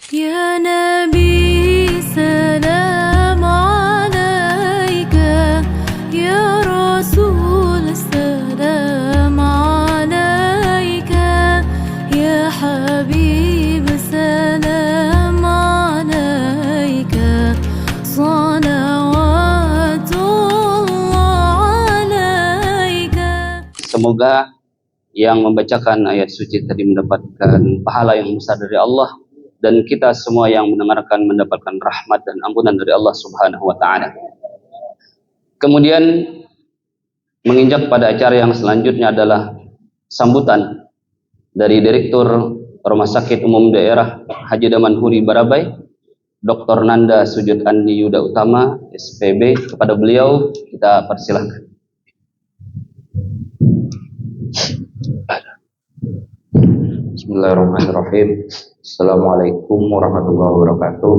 Ya Nabi salam alaika, Ya Rasul salam alaika, Ya Habib salam alaika, salawatullah alaika. Semoga yang membacakan ayat suci tadi mendapatkan pahala yang besar dari Allah, dan kita semua yang mendengarkan mendapatkan rahmat dan ampunan dari Allah Subhanahu wa taala. Kemudian menginjak pada acara yang selanjutnya adalah sambutan dari Direktur Rumah Sakit Umum Daerah Haji Damanhuri Barabai, Dr. Nanda Sujud Andi Yuda Utama, SPB. Kepada beliau kita persilahkan. Bismillahirrahmanirrahim. Assalamualaikum warahmatullahi wabarakatuh.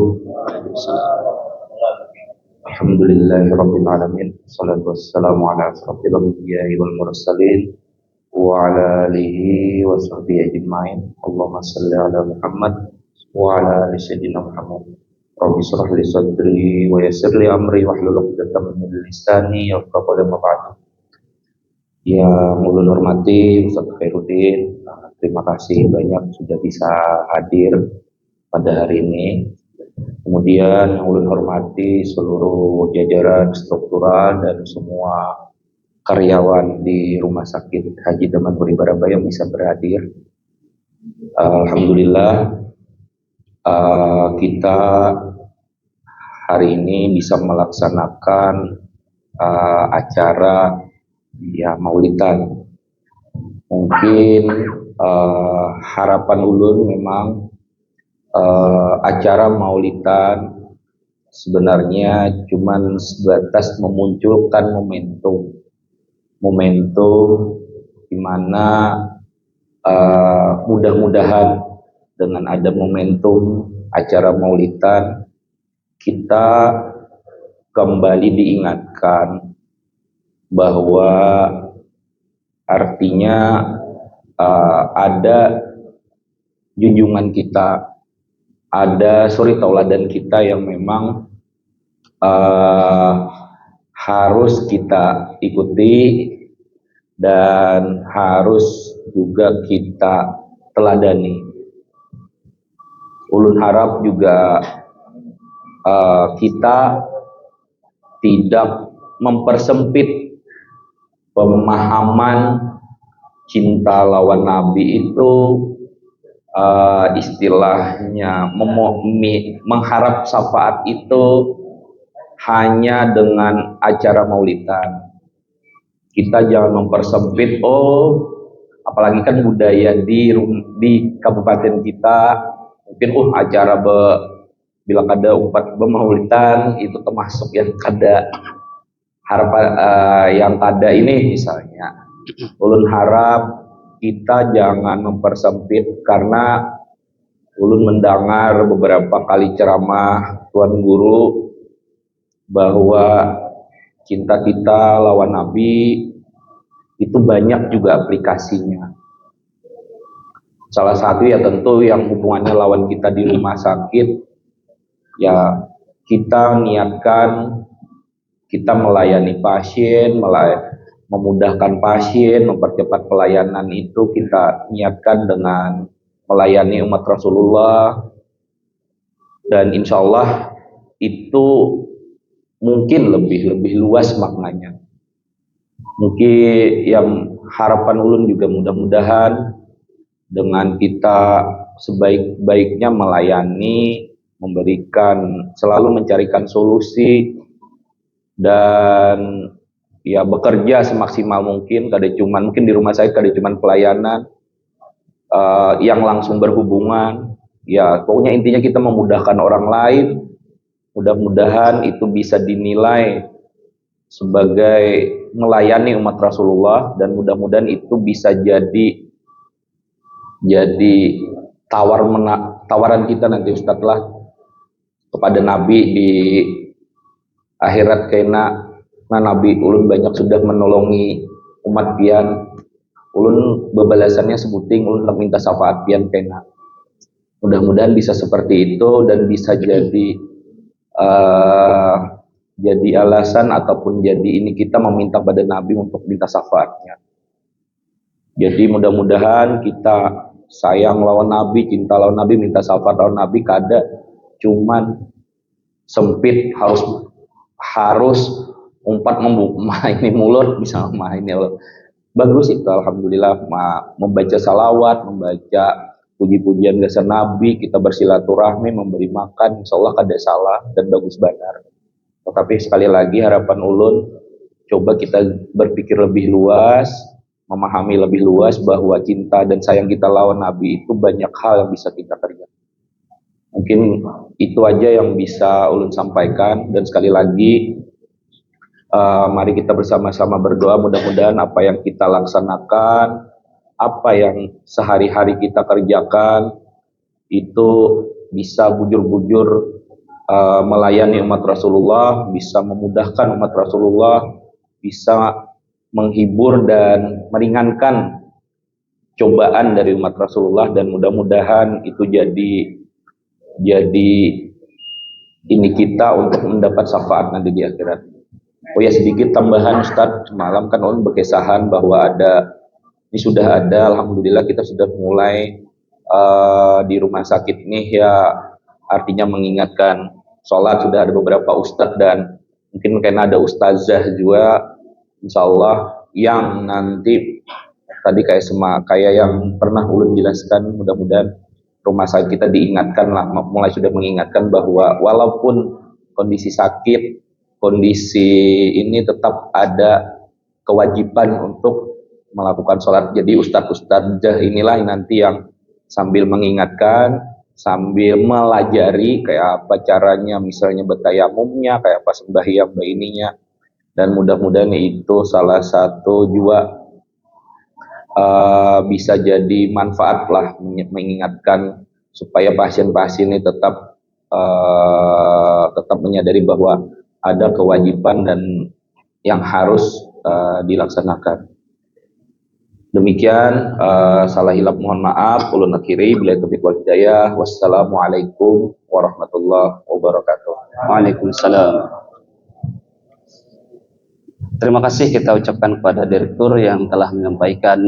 Alhamdulillahirabbil alamin. Wassalatu wassalamu ala asrofil anbiya'i wal mursalin wa ala alihi wa sahbihi ajmain. Allahumma shalli ala Muhammad wa ala ali sayyidina Muhammad. Rabbi shrah li sadri wa yassir li amri wahlul 'uqdatam min lisani yafqahu qawli. Yang ulun hormati Ustaz Khairuddin, terima kasih banyak sudah bisa hadir pada hari ini. Kemudian yang ulun hormati seluruh jajaran struktural dan semua karyawan di Rumah Sakit Haji Damanhuri Barabai yang bisa berhadir. Alhamdulillah kita hari ini bisa melaksanakan acara maulidan. Mungkin harapan ulun memang acara maulidan sebenarnya cuman sebatas memunculkan momentum di mana mudah-mudahan dengan ada momentum acara maulidan kita kembali diingatkan bahwa artinya ada junjungan kita, ada suri tauladan kita yang memang harus kita ikuti dan harus juga kita teladani. Ulun harap juga kita tidak mempersempit pemahaman cinta lawan Nabi itu istilahnya mengharap syafaat itu hanya dengan acara maulidan. Kita jangan mempersempit, apalagi kan budaya di kabupaten kita mungkin acara bila kada umpat maulidan itu termasuk yang kada harapan yang kada ini misalnya. Ulun harap kita jangan mempersempit, karena ulun mendengar beberapa kali ceramah Tuan Guru bahwa cinta kita lawan Nabi itu banyak juga aplikasinya. Salah satu ya tentu yang hubungannya lawan kita di rumah sakit, ya kita niatkan kita melayani pasien, memudahkan pasien, mempercepat pelayanan itu kita niatkan dengan melayani umat Rasulullah, dan insya Allah itu mungkin lebih luas maknanya. Mungkin yang harapan ulun juga mudah-mudahan dengan kita sebaik-baiknya melayani, memberikan, selalu mencarikan solusi, dan ya bekerja semaksimal mungkin. Kada cuman mungkin di rumah saya kada cuman pelayanan yang langsung berhubungan, ya pokoknya intinya kita memudahkan orang lain. Mudah-mudahan itu bisa dinilai sebagai melayani umat Rasulullah, dan mudah-mudahan itu bisa jadi tawaran kita nanti Ustadz lah kepada Nabi di akhirat, kena Nabi ulun banyak sudah menolongi umat pian, ulun bebalasannya sebuting ulun minta syafaat pian kena. Mudah-mudahan bisa seperti itu dan bisa uh, jadi alasan ataupun jadi ini kita meminta pada Nabi untuk minta syafaatnya. Jadi mudah-mudahan kita sayang lawan Nabi, cinta lawan Nabi, minta syafaat lawan Nabi, kada cuman sempit harus umpat ini mulut bisa main ya Allah. Bagus itu, alhamdulillah, membaca salawat, membaca puji-pujian dasar Nabi, kita bersilaturahmi, memberi makan, insya Allah kada salah dan bagus benar. Tetapi sekali lagi harapan ulun, coba kita berpikir lebih luas, memahami lebih luas bahwa cinta dan sayang kita lawan Nabi itu banyak hal yang bisa kita kerjakan. Mungkin itu aja yang bisa ulun sampaikan, dan sekali lagi mari kita bersama-sama berdoa mudah-mudahan apa yang kita laksanakan, apa yang sehari-hari kita kerjakan itu bisa bujur-bujur melayani umat Rasulullah, bisa memudahkan umat Rasulullah, bisa menghibur dan meringankan cobaan dari umat Rasulullah, dan mudah-mudahan itu jadi ini kita untuk mendapat syafaat nanti di akhirat. Oh ya, sedikit tambahan Ustadz, semalam kan ulun berkesahan bahwa ini sudah ada, alhamdulillah kita sudah mulai di rumah sakit ini ya, artinya mengingatkan sholat, sudah ada beberapa ustadz dan mungkin karena ada ustazah juga, insya Allah yang nanti tadi kayak yang pernah ulun jelaskan, mudah-mudahan rumah sakit kita diingatkan lah, mulai sudah mengingatkan bahwa walaupun kondisi sakit, kondisi ini tetap ada kewajiban untuk melakukan sholat. Jadi ustadz-ustadzah inilah nanti yang sambil mengingatkan, sambil melajari kayak apa caranya, misalnya bertayamumnya, kayak apa sembahyang ininya, dan mudah-mudahan itu salah satu juga bisa jadi manfaat lah, mengingatkan supaya pasien-pasien ini tetap menyadari bahwa ada kewajiban dan yang harus dilaksanakan. Demikian, salah hilap mohon maaf, ulun akhiri, bila taufiq wal hidayah. Wassalamualaikum warahmatullahi wabarakatuh. Waalaikumsalam. Terima kasih kita ucapkan kepada Direktur yang telah menyampaikan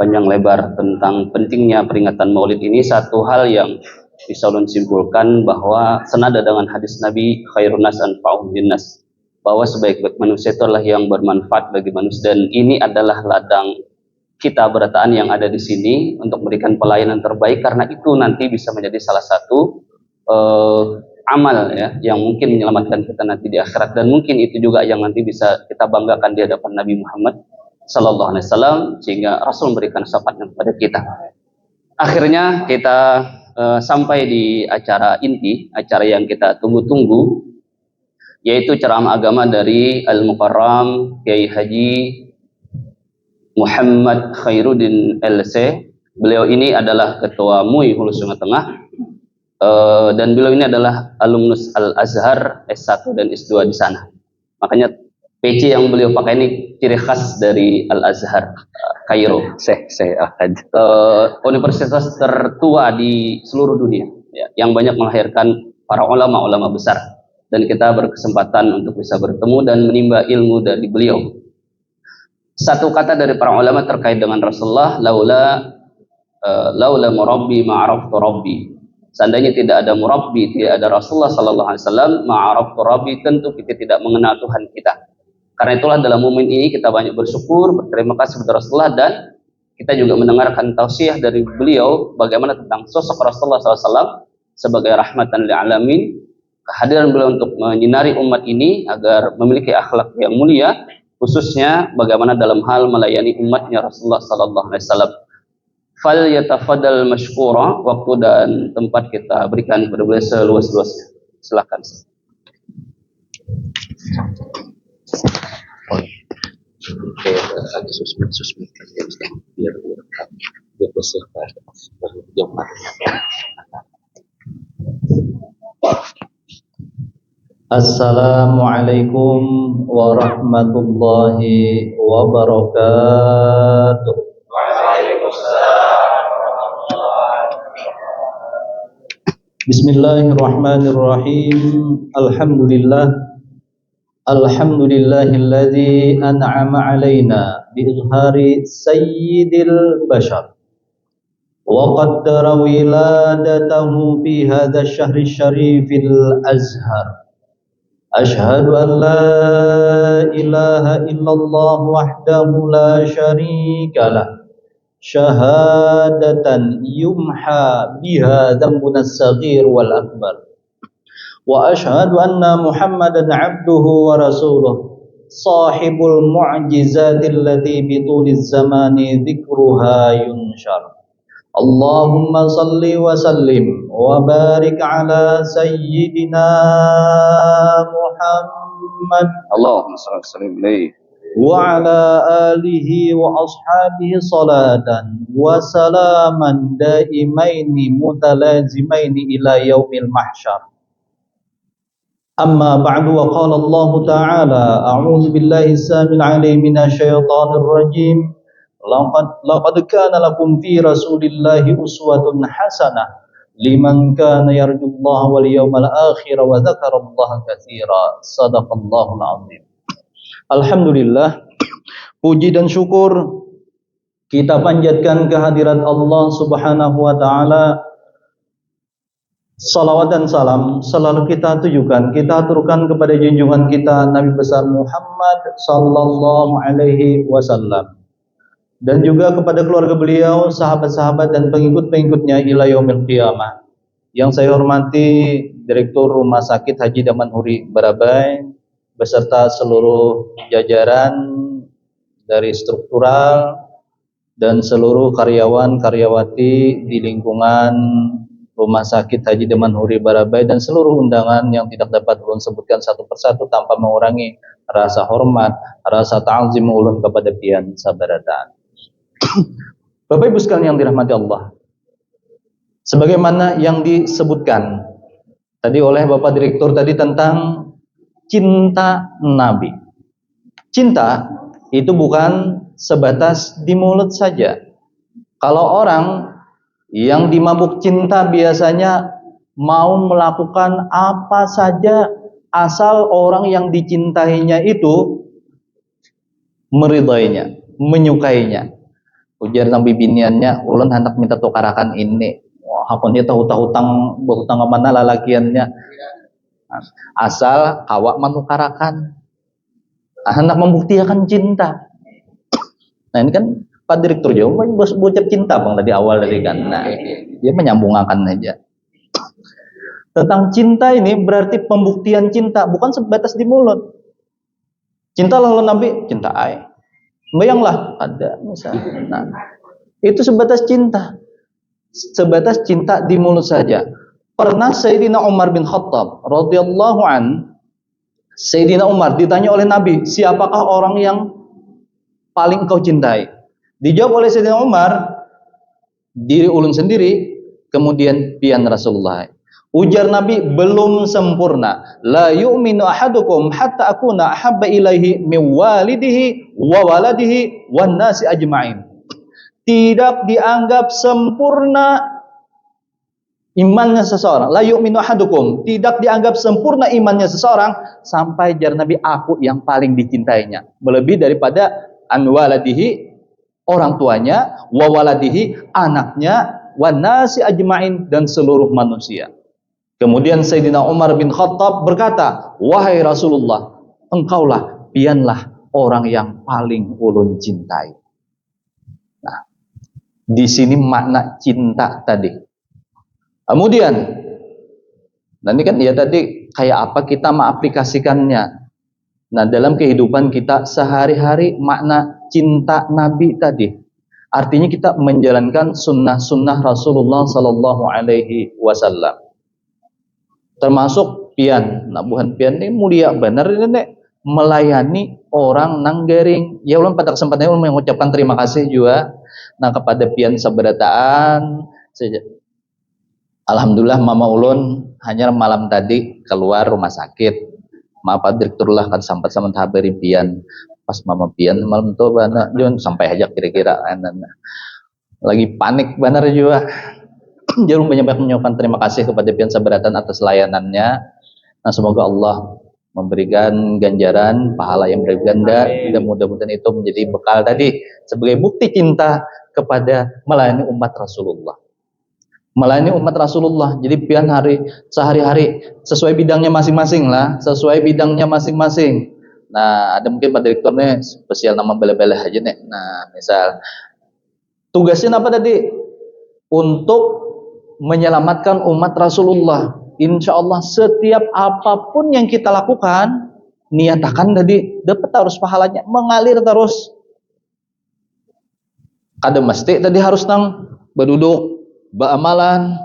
panjang lebar tentang pentingnya peringatan Maulid ini. Satu hal yang bisa ulun simpulkan bahwa senada dengan hadis Nabi khairun nas anfa'uhum linnas, bahwa sebaik-baik manusia itu adalah yang bermanfaat bagi manusia, dan ini adalah ladang kita berataan yang ada di sini untuk memberikan pelayanan terbaik, karena itu nanti bisa menjadi salah satu amal ya yang mungkin menyelamatkan kita nanti di akhirat, dan mungkin itu juga yang nanti bisa kita banggakan di hadapan Nabi Muhammad sallallahu alaihi wasallam, sehingga Rasul memberikan syafaatnya kepada kita. Akhirnya kita sampai di acara inti, acara yang kita tunggu-tunggu, yaitu ceramah agama dari Al-Mukarram Kiai Haji Muhammad Khairuddin LC. Beliau ini adalah Ketua MUI Hulu Sungai Tengah, dan beliau ini adalah alumnus Al-Azhar S1 dan S2 di sana. Makanya PC yang beliau pakai ini ciri khas dari Al-Azhar Kairo, universitas tertua di seluruh dunia ya, yang banyak melahirkan para ulama-ulama besar, dan kita berkesempatan untuk bisa bertemu dan menimba ilmu dari beliau. Satu kata dari para ulama terkait dengan Rasulullah, laula murabbi ma'araftu rabbi. Seandainya tidak ada murabbi, tidak ada Rasulullah sallallahu alaihi wasallam, ma'araftu rabbi, tentu kita tidak mengenal Tuhan kita. Karena itulah dalam momen ini kita banyak bersyukur, berterima kasih kepada Rasulullah, dan kita juga mendengarkan tausiah dari beliau bagaimana tentang sosok Rasulullah SAW sebagai rahmatan lil alamin. Kehadiran beliau untuk menyinari umat ini agar memiliki akhlak yang mulia, khususnya bagaimana dalam hal melayani umatnya Rasulullah sallallahu alaihi wasallam. Fal yatafaddal mashkura, waktu dan tempat kita berikan kepada beliau seluas-luasnya. Silakan. Assalamualaikum warahmatullahi wabarakatuh. Bismillahirrahmanirrahim. Alhamdulillahilladzi an'ama alaina bi izhari sayyidil bashar wa qaddara wiladatahu fi hadzal syahri syarifil azhar. Ashhadu an la ilaha illallah wahdahu la syarika lah. Syahadatan yumha biha dzambuna as-saghir wal akbar. Wa ashhadu anna Muhammadan abduhu wa rasuluh sahibul mu'jizatil lati bituliz zamani dzikruha yunshar. Allahumma salli wa sallim wa barik ala sayyidina Muhammad Allahumma shalli wa sallim alaihi wa ala alihi wa ashabihi salatan wa salaman daimaini mutalazimaini ila yaumil mahsyar. Amma ba'du, wa qala Allah ta'ala a'udzu billahi samil 'alim minasy syaithanir rajim. Laqad kana lakum fi rasulillahi uswatun hasanah liman kana yarjullaha wal yawmal akhir wa dzakarallaha katsira. Shadaqallahul 'azim. Alhamdulillah, puji dan syukur kita panjatkan kehadirat Allah Subhanahu wa taala. Salawat dan salam selalu kita tujukan, kita aturkan kepada junjungan kita Nabi besar Muhammad sallallahu alaihi wasallam, dan juga kepada keluarga beliau, sahabat-sahabat dan pengikut-pengikutnya ila yaumil qiyamah. Yang saya hormati Direktur Rumah Sakit Haji Damanhuri Barabai beserta seluruh jajaran dari struktural dan seluruh karyawan-karyawati di lingkungan Rumah Sakit Haji Damanhuri Barabai dan seluruh undangan yang tidak dapat ulun sebutkan satu persatu tanpa mengurangi rasa hormat, rasa ta'zim ulun kepada pian sabarataan. Bapak Ibu sekalian yang dirahmati Allah, sebagaimana yang disebutkan tadi oleh Bapak Direktur tadi tentang cinta Nabi. Cinta itu bukan sebatas di mulut saja. Kalau orang yang dimabuk cinta biasanya mau melakukan apa saja asal orang yang dicintainya itu meridainya, menyukainya. Ujar Nabi biniannya, ulun hendak minta tukarakan ini. Wah, hakun dia hutang berhutang mana lalakiannya. Asal awak menukarakan, hendak membuktikan cinta. Nah ini kan Pak Direktur jauh bocap cinta bang tadi awal tadi kan. Nah dia menyambungkan aja. Tentang cinta ini berarti pembuktian cinta bukan sebatas di mulut. Cinta lalu Nabi cinta ai. Bayanglah ada misalnya. Nah itu sebatas cinta di mulut saja. Pernah Sayyidina Umar bin Khattab radhiyallahu an, Sayyidina Umar ditanya oleh Nabi, siapakah orang yang paling kau cintai? Dijawab oleh Sayyidina Umar, diri ulun sendiri, kemudian pian Rasulullah. Ujar Nabi, belum sempurna. La yu'minu ahadukum hatta akuna ahabba ilaihi min walidihi wa waladihi wan nasi ajma'in. Tidak dianggap sempurna imannya seseorang. La yu'minu ahadukum, tidak dianggap sempurna imannya seseorang sampai jar Nabi aku yang paling dicintainya, melebihi daripada an waladihi orang tuanya, wa waladihi anaknya, wan nasi ajmain dan seluruh manusia. Kemudian Sayyidina Umar bin Khattab berkata, wahai Rasulullah, engkaulah pianlah orang yang paling ulun cintai. Nah, di sini makna cinta tadi. Kemudian, nanti kan ya tadi kayak apa kita mengaplikasikannya. Nah dalam kehidupan kita sehari-hari makna cinta Nabi tadi, artinya kita menjalankan sunnah-sunnah Rasulullah Sallallahu Alaihi Wasallam. Termasuk pian, nah bukan pian ini mulia benar ini melayani orang nanggering. Ya ulun pada kesempatan ini mengucapkan terima kasih juga. Nah kepada pian sabarataan saja. Alhamdulillah mama ulun hanya malam tadi keluar rumah sakit. Maaf Direktur lah kan sampai sama habari pian. Pas mama pian malam tu bana Jun sampai aja kira-kira lagi panik benar juga. Jangan banyak mengucapkan terima kasih kepada Pian Sabratan atas layanannya. Nah, semoga Allah memberikan ganjaran pahala yang berganda dan mudah-mudahan itu menjadi bekal tadi sebagai bukti cinta kepada melayani umat Rasulullah. Melayani umat Rasulullah. Jadi pian sehari-hari sesuai bidangnya masing-masing lah, sesuai bidangnya masing-masing. Nah, ada mungkin Pak Direkturnya spesial nama bela-bela aja nih. Nah, misal tugasnya apa tadi? Untuk menyelamatkan umat Rasulullah. Insya Allah setiap apapun yang kita lakukan, niatakan tadi dapat terus pahalanya, mengalir terus. Kada mesti tadi harus nang berduduk, beramalan.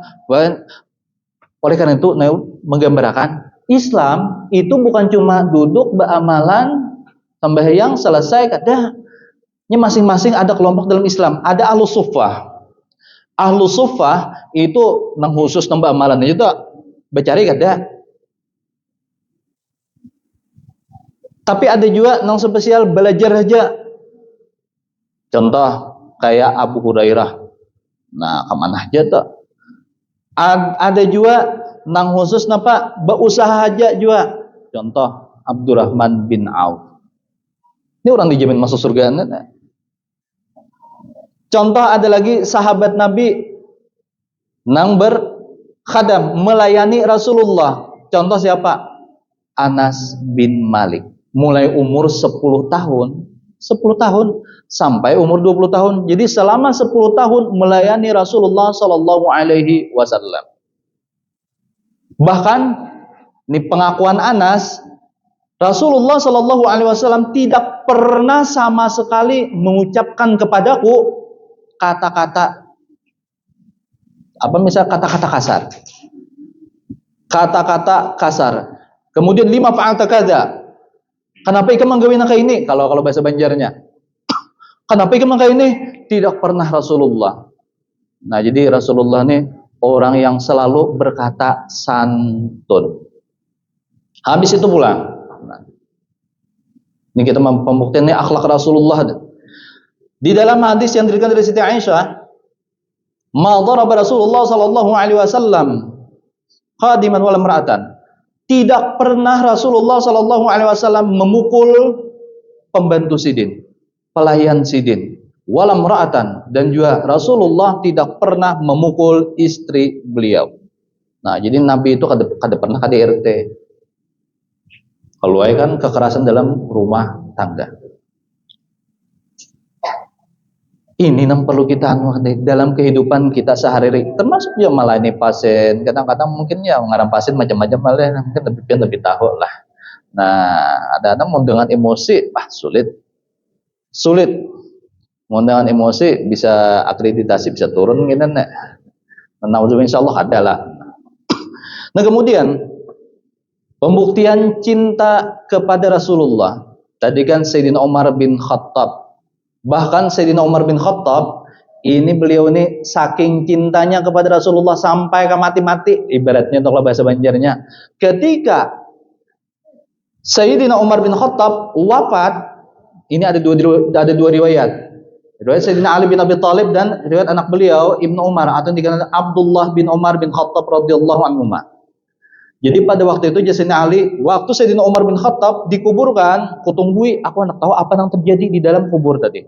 Oleh karena itu, menggambarkan Islam itu bukan cuma duduk beramalan, sembahyang selesai, kada. Ini masing-masing ada kelompok dalam Islam. Ada Ahlus Suffah. Ahlus Suffah itu nang khusus nambah amalan itu bercari kada. Tapi ada juga nang spesial belajar aja. Contoh kayak Abu Hurairah. Nah, kemana aja tuh? Ada juga nang khusus napa berusaha aja juga. Contoh Abdurrahman bin Auf. Ini orang dijamin masuk surga. Contoh ada lagi sahabat Nabi nang berkhadam melayani Rasulullah. Contoh siapa? Anas bin Malik. Mulai umur 10 tahun sampai umur 20 tahun. Jadi selama 10 tahun melayani Rasulullah sallallahu alaihi wasallam. Bahkan ini pengakuan Anas, Rasulullah sallallahu alaihi wasallam tidak pernah sama sekali mengucapkan kepadaku kata-kata apa misal kata-kata kasar. Kata-kata kasar. Kemudian 5 fa'alta kadza. Kenapa ikan menggawin kayak ini? Kalau bahasa Banjarnya. Kenapa ikan kayak ini? Tidak pernah Rasulullah. Nah, jadi Rasulullah ini orang yang selalu berkata santun. Habis itu pula. Nah, ini kita membuktikan ini akhlak Rasulullah. Di dalam hadis yang diriwayatkan dari Siti Aisyah, "Ma daraba Rasulullah sallallahu alaihi wasallam qadiman wala imra'atan." Tidak pernah Rasulullah sallallahu alaihi wasallam memukul pembantu sidin, pelayan sidin, wala imra'atan, dan juga Rasulullah tidak pernah memukul istri beliau. Nah, jadi Nabi itu kada pernah KDRT. Kalau kan kekerasan dalam rumah tangga. Ini yang perlu kita dalam kehidupan kita sehari-hari, termasuk ya melayani pasien. Kadang-kadang mungkin ya ngarang pasien macam-macam malah mungkin lebih tahu lah. Nah, ada mau dengan emosi, sulit. Mau dengan emosi bisa akreditasi bisa turun gitu nek. Nah, insyaallah ada lah. Nah, kemudian pembuktian cinta kepada Rasulullah. Tadi kan Sayyidina Umar bin Khattab. Bahkan Sayyidina Umar bin Khattab, ini beliau ini saking cintanya kepada Rasulullah sampai ke mati-mati, ibaratnya kalau bahasa Banjarnya. Ketika Sayyidina Umar bin Khattab wafat, ini ada dua riwayat. Riwayat Sayyidina Ali bin Abi Thalib dan riwayat anak beliau Ibnu Umar atau yang dikenal Abdullah bin Umar bin Khattab radhiyallahu anhu. Jadi pada waktu itu Sayyidina Ali, waktu Sayyidina Umar bin Khattab dikuburkan, kutunggui aku nak tahu apa yang terjadi di dalam kubur tadi.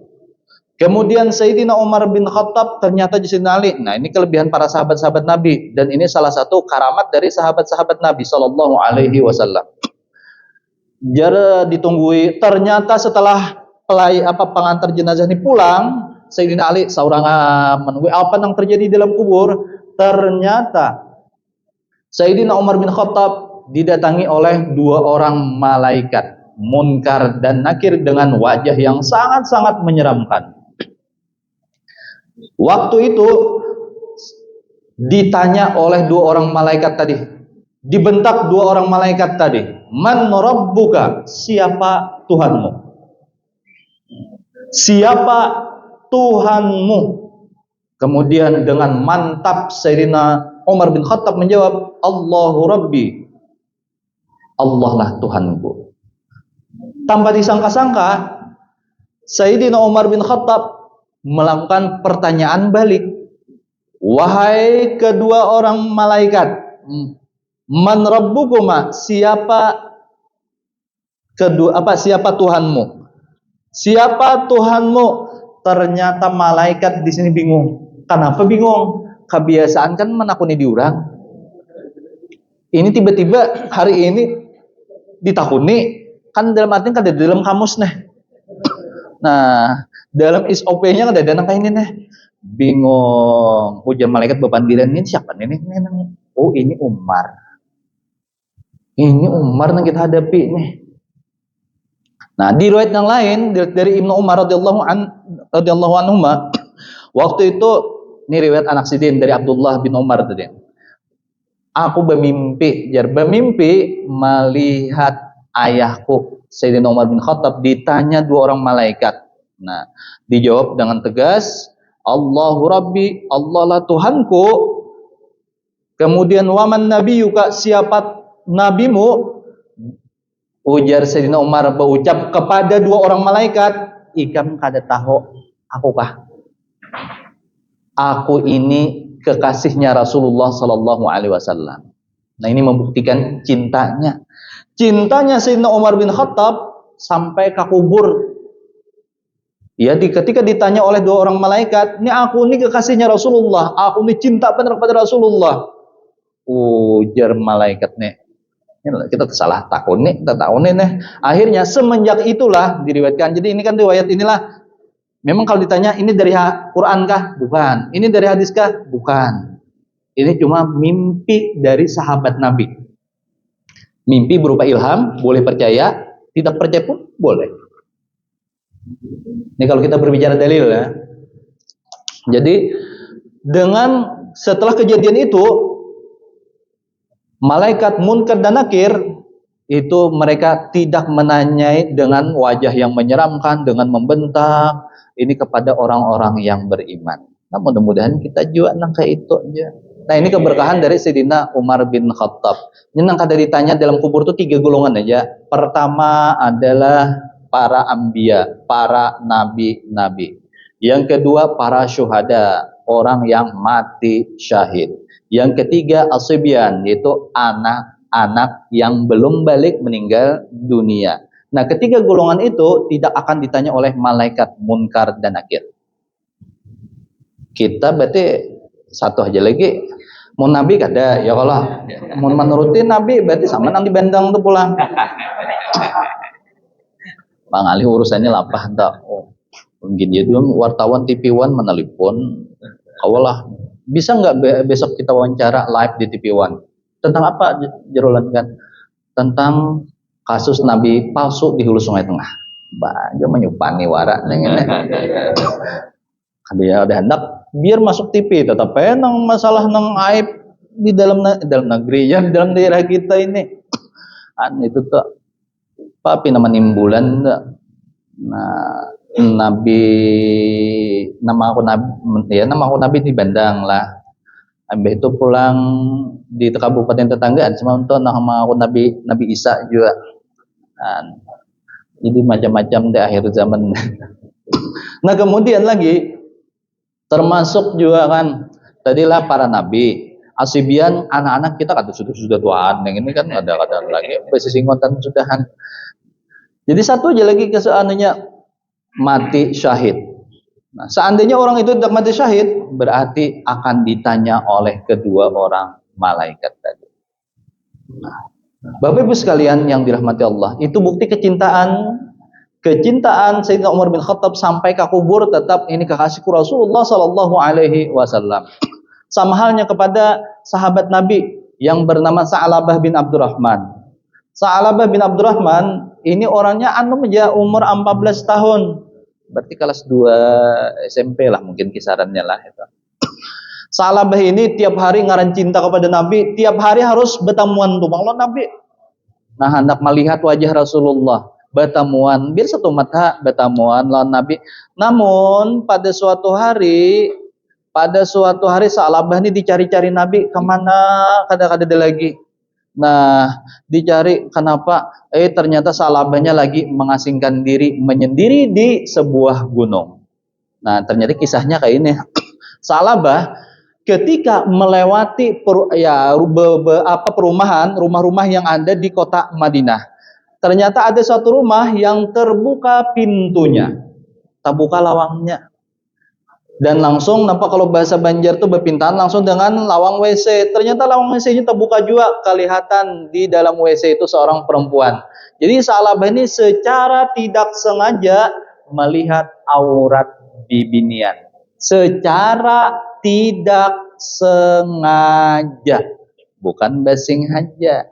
Kemudian Sayyidina Umar bin Khattab ternyata Sayyidina Ali. Nah, ini kelebihan para sahabat-sahabat Nabi dan ini salah satu karamat dari sahabat-sahabat Nabi sallallahu alaihi wasallam. Jara ditunggui, ternyata setelah pengantar jenazah ini pulang, Sayyidina Ali saurangan menunggu apa yang terjadi di dalam kubur. Ternyata Sayyidina Umar bin Khattab didatangi oleh 2 orang malaikat, Munkar dan Nakir, dengan wajah yang sangat-sangat menyeramkan. Waktu itu ditanya oleh 2 orang malaikat tadi, dibentak 2 orang malaikat tadi, "Man rabbuka?" Siapa Tuhanmu? Siapa Tuhanmu? Kemudian dengan mantap Sayyidina Umar bin Khattab menjawab, "Allahu Rabbi." Allah lah Tuhanku. Tanpa disangka-sangka, Sayyidina Umar bin Khattab melakukan pertanyaan balik. Wahai kedua orang malaikat, man rabbukuma, siapa Tuhanmu? Siapa Tuhanmu? Ternyata malaikat di sini bingung. Kenapa bingung? Kebiasaan kan menakuni diurang. Ini tiba-tiba hari ini ditakuni, kan dalam artian kan ada dalam kamus nih. Nah, dalam SOP-nya ada nangka ini nih. Bingung. Ujar malaikat bepandiran, ini siapa nih? Oh, ini Umar. Ini Umar yang kita hadapi nih. Nah, di riwayat yang lain dari Ibnu Umar radhiyallahu anhu, waktu itu ini riwayat anak sidin dari Abdullah bin Umar tadi. Aku bermimpi melihat ayahku Sayyidina Umar bin Khattab ditanya dua orang malaikat. Nah, dijawab dengan tegas, Allahu Rabbi, Allah lah Tuhanku. Kemudian waman nabiyuka, siapa nabimu? Ujar Sayyidina Umar berucap kepada dua orang malaikat, ikam kada tahu akukah? Aku ini kekasihnya Rasulullah Sallallahu Alaihi Wasallam. Nah, ini membuktikan cintanya Sayyidina Umar bin Khattab sampai ke kubur. Ya, ketika ditanya oleh dua orang malaikat, ini aku ini kekasihnya Rasulullah, aku ini cinta benar kepada Rasulullah. Ujar malaikat nih, kita salah takun nih. Akhirnya semenjak itulah diriwayatkan. Jadi ini kan riwayat inilah. Memang kalau ditanya ini dari Quran kah? Bukan. Ini dari hadis kah? Bukan. Ini cuma mimpi dari sahabat Nabi. Mimpi berupa ilham, boleh percaya, tidak percaya pun boleh. Ini kalau kita berbicara dalil ya. Jadi setelah kejadian itu, malaikat Munkar dan Nakir itu mereka tidak menanyai dengan wajah yang menyeramkan, dengan membentak ini kepada orang-orang yang beriman. Nah, mudah-mudahan kita juga nangka itu aja. Nah, ini keberkahan dari Sayyidina Umar bin Khattab. Ini nangka dari ditanya dalam kubur itu 3 golongan aja. Pertama adalah para anbiya, para nabi-nabi. Yang kedua para syuhada, orang yang mati syahid. Yang ketiga asibyan, yaitu anak-anak yang belum balik meninggal dunia. Nah, ketiga golongan itu tidak akan ditanya oleh malaikat Munkar dan Nakir. Kita berarti satu aja lagi. Mau nabi kada, ya kalau mau menuruti nabi berarti sama nang dibandang tuh pulang. Bang Ali urusannya lapah tak. Oh, mungkin dia dulu wartawan TV One menelpon. Awalah, bisa nggak besok kita wawancara live di TV One? Tentang apa jerolan kan? Tentang kasus nabi palsu di hulu Sungai Tengah. Bah, dia menyupani warak nengen. Dia ada hendak biar masuk TV, tetapi nang masalah nang aib di dalam negeri ya, dalam daerah kita ini. Itu tuh papi nama nimbulan. Nah, nama aku nabi di Bandang lah. Ambil itu pulang di kabupaten tetanggaan sama untuk nama aku Nabi Isa juga. Jadi macam-macam di akhir zaman. Nah, kemudian lagi termasuk juga kan tadilah para nabi, asibian anak-anak kita kan sudah tuaan. Yang ini kan ada lagi besisinggotan sudahan. Jadi satu aja lagi keseanunya mati syahid. Nah, seandainya orang itu tidak mati syahid, berarti akan ditanya oleh kedua orang malaikat tadi. Nah, Bapak Ibu sekalian yang dirahmati Allah, itu bukti kecintaan Sayyidina Umar bin Khattab sampai ke kubur tetap ini kekasihku Rasulullah Sallallahu Alaihi Wasallam. Sama halnya kepada sahabat Nabi yang bernama Sa'labah bin Abdurrahman. Sa'labah bin Abdurrahman ini orangnya aja umur 14 tahun. Berarti kelas 2 SMP lah mungkin kisarannya lah itu. Sa'labah ini tiap hari ngaran cinta kepada Nabi, tiap hari harus bertemuan tuh Bang Nabi. Nah, hendak melihat wajah Rasulullah, bertemuan, biar satu mata bertemuan lawan Nabi. Namun pada suatu hari Sa'labah ini dicari-cari Nabi kemana kada-kada lagi. Nah, dicari kenapa? Ternyata Sa'labahnya lagi mengasingkan diri, menyendiri di sebuah gunung. Nah, ternyata kisahnya kayak ini. Sa'labah ketika melewati perumahan, rumah-rumah yang ada di kota Madinah. Ternyata ada suatu rumah yang terbuka pintunya, terbuka lawangnya. Dan langsung nampak kalau bahasa Banjar tuh berpintahan langsung dengan lawang WC. Ternyata lawang WC-nya terbuka juga, kelihatan di dalam WC itu seorang perempuan. Jadi Sa'labah ini secara tidak sengaja melihat aurat bibinian. Secara tidak sengaja, bukan basing aja.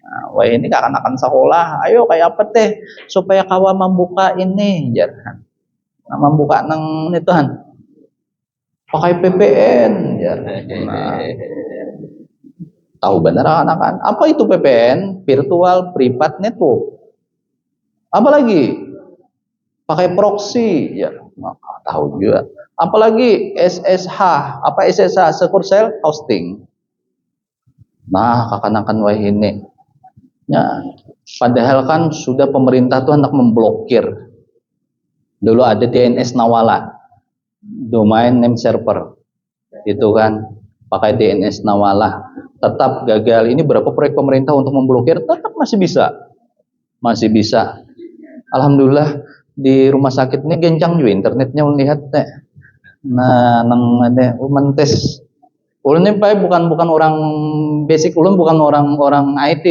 Nah, wah ini akan sekolah, ayo kayak apa teh supaya kawa membuka ini, jangan. Nah, membuka nang ituan pakai VPN ya. Nah, tahu benar anak-anak apa itu VPN, virtual private network, apalagi pakai proxy ya. Nah, tahu juga apalagi SSH, apa SSH, secure shell hosting. Nah kakanakan wah ini ya, padahal kan sudah pemerintah tuh hendak memblokir. Dulu ada DNS Nawala, domain name server, itu kan pakai DNS Nawala, tetap gagal. Ini berapa proyek pemerintah untuk memblokir, tetap masih bisa. Alhamdulillah di rumah sakit ini gencang juga internetnya, lihat teh. Nah, nang ada mentes. Ulun ini bukan orang basic, ulun bukan orang IT,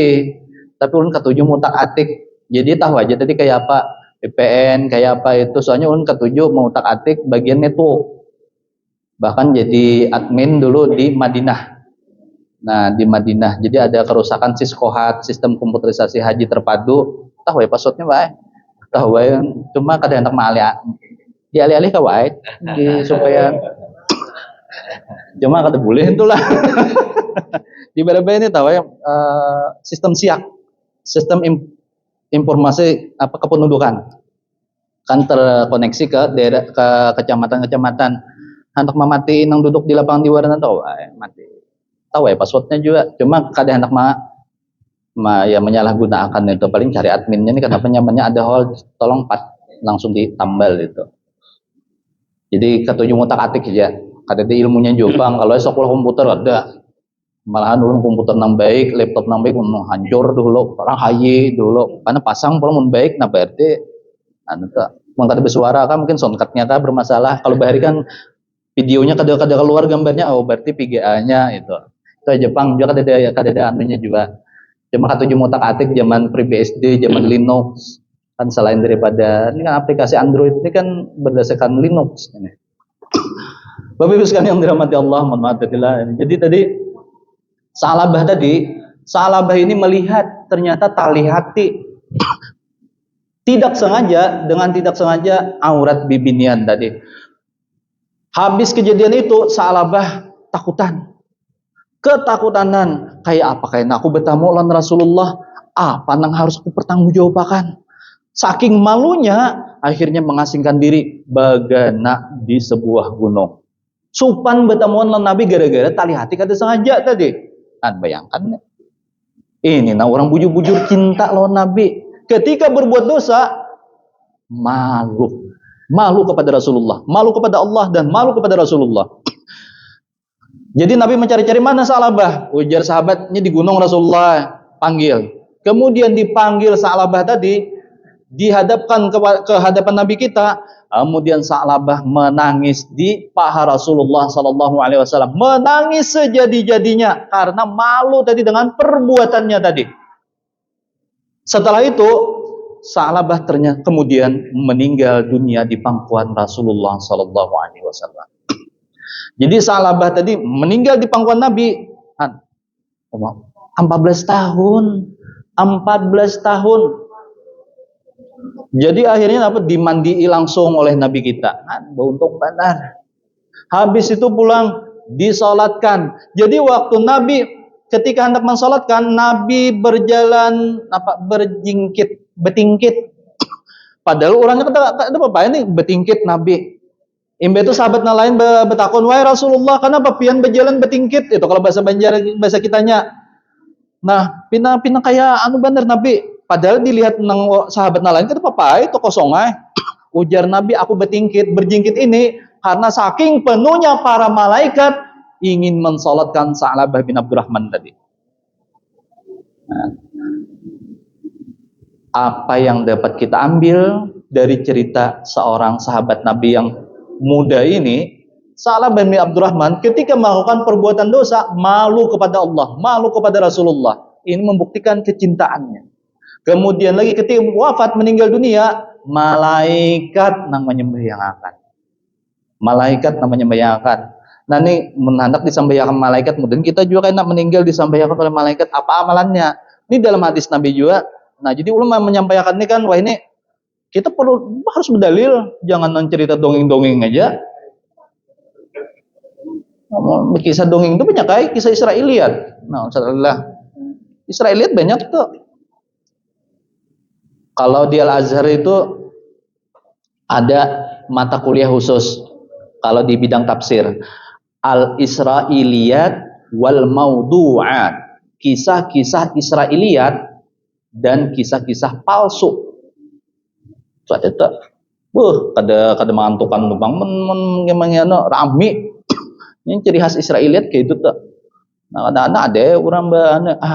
tapi ulun ketujuh mutak atik. Jadi tahu aja tadi kayak apa VPN, kayak apa itu, soalnya ulun ketujuh mau utak-atik bagian network. Bahkan jadi admin dulu di Madinah. Nah, di Madinah. Jadi ada kerusakan Siskohat, sistem komputerisasi haji terpadu. Tahu ya passwordnya baik. Tahu ya, cuma kadang anak malia. Dialih-alih ke baik supaya cuma kata boleh itulah. Di berapa ini tahu ya sistem SIAK, sistem informasi apa kependudukan, kan terkoneksi ke daerah, ke kecamatan-kecamatan. Hendak mematiin yang duduk di lapangan di warna tahu mati. Tahu ya passwordnya juga. Cuma kadang hendak ya menyalahgunakan itu, paling cari adminnya ini kenapa nyamannya ada hold, tolong langsung ditambal itu. Jadi ketujuh mutak-atik aja. Kada ada ilmunya juga. Kalau sekolah komputer ada. Malahan dulu komputer nang baik, laptop nang baik, hancur dulu, orang hayi dulu, karena pasang belum baik, nah berarti, anu tuh, mengkata bersuara kan mungkin soundcardnya kan bermasalah, kalau bahari kan videonya kada keluar gambarnya, oh berarti PGA-nya itu Jepang juga kada ada anunya juga, cuma ketujuh mutak atik zaman FreeBSD, zaman Linux, kan selain daripada ini kan aplikasi Android ini kan berdasarkan Linux ini. Bapak Ibu sekalian yang dirahmati Allah, mohon maaf jadi tadi Sa'labah ini melihat ternyata tali hati tidak sengaja aurat bibinian tadi. Habis kejadian itu Sa'labah ketakutan kayak apa kayak aku bertamu lawan Rasulullah, apa nang harus aku pertanggungjawabkan. Saking malunya akhirnya mengasingkan diri bagana di sebuah gunung. Supan bertamuan lawan Nabi gara-gara tali hati kada sengaja tadi. Kan bayangkan ini nah orang bujur-bujur cinta lawan Nabi, ketika berbuat dosa malu kepada Rasulullah, malu kepada Allah dan malu kepada Rasulullah. Jadi Nabi mencari-cari mana Sa'labah, ujar sahabatnya di gunung, Rasulullah panggil. Kemudian dipanggil Sa'labah tadi, dihadapkan ke hadapan Nabi kita. Kemudian Sa'labah menangis di paha Rasulullah Sallallahu Alaihi Wasallam, menangis sejadi-jadinya karena malu tadi dengan perbuatannya tadi. Setelah itu Sa'labah ternyata kemudian meninggal dunia di pangkuan Rasulullah Sallallahu Alaihi Wasallam. Jadi Sa'labah tadi meninggal di pangkuan Nabi 14 tahun. Jadi akhirnya dimandii langsung oleh Nabi kita. Beruntung benar. Habis itu pulang disolatkan. Jadi waktu Nabi ketika hendak mensolatkan, Nabi berjalan betingkit. Padahal orangnya kata apa ini betingkit Nabi. Imbe itu sahabat lain betakon, wahai Rasulullah, kenapa pian berjalan betingkit? Itu kalau bahasa Banjar, bahasa kitanya. Nah, pina kayak anu bener Nabi. Padahal dilihat nang sahabat lain kata apa itu kosong ay. Ujar Nabi, aku berjingkit ini Karena saking penuhnya para malaikat ingin mensolatkan Sa'labah bin Abdurrahman tadi. Nah, apa yang dapat kita ambil dari cerita seorang sahabat Nabi yang muda ini, Sa'labah bin Abdurrahman ketika melakukan perbuatan dosa, malu kepada Allah, malu kepada Rasulullah. Ini membuktikan kecintaannya. Kemudian lagi ketika wafat meninggal dunia, malaikat namanya membayangkan. Malaikat namanya membayangkan. Nah ini hendak disampaikan malaikat, kemudian kita juga hendak meninggal disampaikan oleh malaikat. Apa amalannya? Ini dalam hadis Nabi juga. Nah jadi ulama menyampaikan ini kan, wah ini kita perlu harus berdalil, jangan cerita dongeng-dongeng aja. Kisah dongeng itu banyak kayak kisah Israiliyat. Nah, Israiliyat banyak tuh. Kalau di Al-Azhar itu ada mata kuliah khusus kalau di bidang tafsir, Al-Israiliyat wal Maudu'at, kisah-kisah Israiliyat dan kisah-kisah palsu. Saya itu, kada mengantukan bang, gimana rame. Ini ciri khas Israiliyat kayak itu tuh. Nah, kadang-kadang ada orang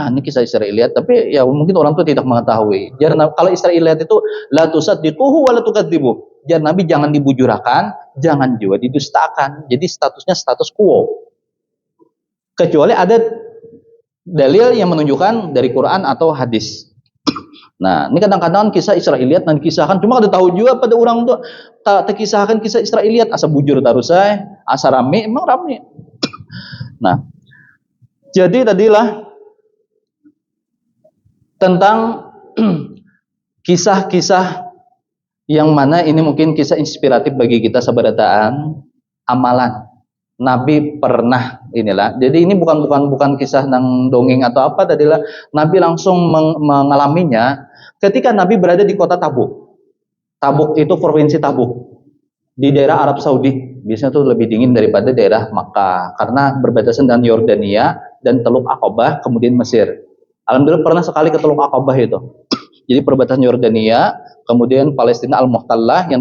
ini kisah Israiliyat, tapi ya mungkin orang tuh tidak mengetahui. Jadi kalau Israiliyat itu la tusaddiquhu wa la tukadzibuh. Jadi Nabi jangan dibujurakan, jangan juga didustakan. Jadi statusnya status quo. Kecuali ada dalil yang menunjukkan dari Quran atau hadis. Nah, ini kadang-kadang kisah Israiliyat dan kisahkan, cuma ada tahu juga pada orang tuh tak kisahkan kisah Israiliyat asa bujur tarusai, asa rame, emang rame. Nah, jadi tadilah tentang kisah-kisah yang mana ini mungkin kisah inspiratif bagi kita sabarataan amalan. Nabi pernah inilah. Jadi ini bukan kisah nang dongeng atau apa, tadilah Nabi langsung mengalaminya ketika Nabi berada di kota Tabuk. Tabuk itu provinsi Tabuk di daerah Arab Saudi. Biasanya tuh lebih dingin daripada daerah Makkah karena berbatasan dengan Yordania dan Teluk Aqabah, kemudian Mesir. Alhamdulillah pernah sekali ke Teluk Aqabah itu. Jadi perbatasan Yordania, kemudian Palestina Al-Muhtallah yang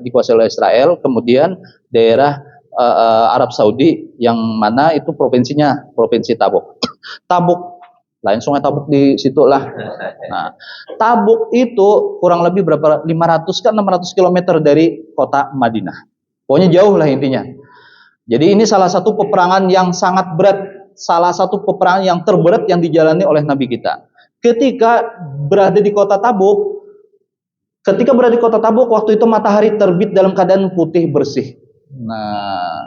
dikuasai oleh Israel, kemudian daerah Arab Saudi yang mana itu provinsinya provinsi Tabuk. Tabuk, lain sungai Tabuk di situ lah. Nah, Tabuk itu kurang lebih berapa 500 kan 600 km dari kota Madinah. Pokoknya jauh lah intinya. Jadi ini salah satu peperangan yang sangat berat, salah satu peperangan yang terberat yang dijalani oleh Nabi kita. Ketika berada di kota Tabuk, waktu itu matahari terbit dalam keadaan putih bersih. Nah,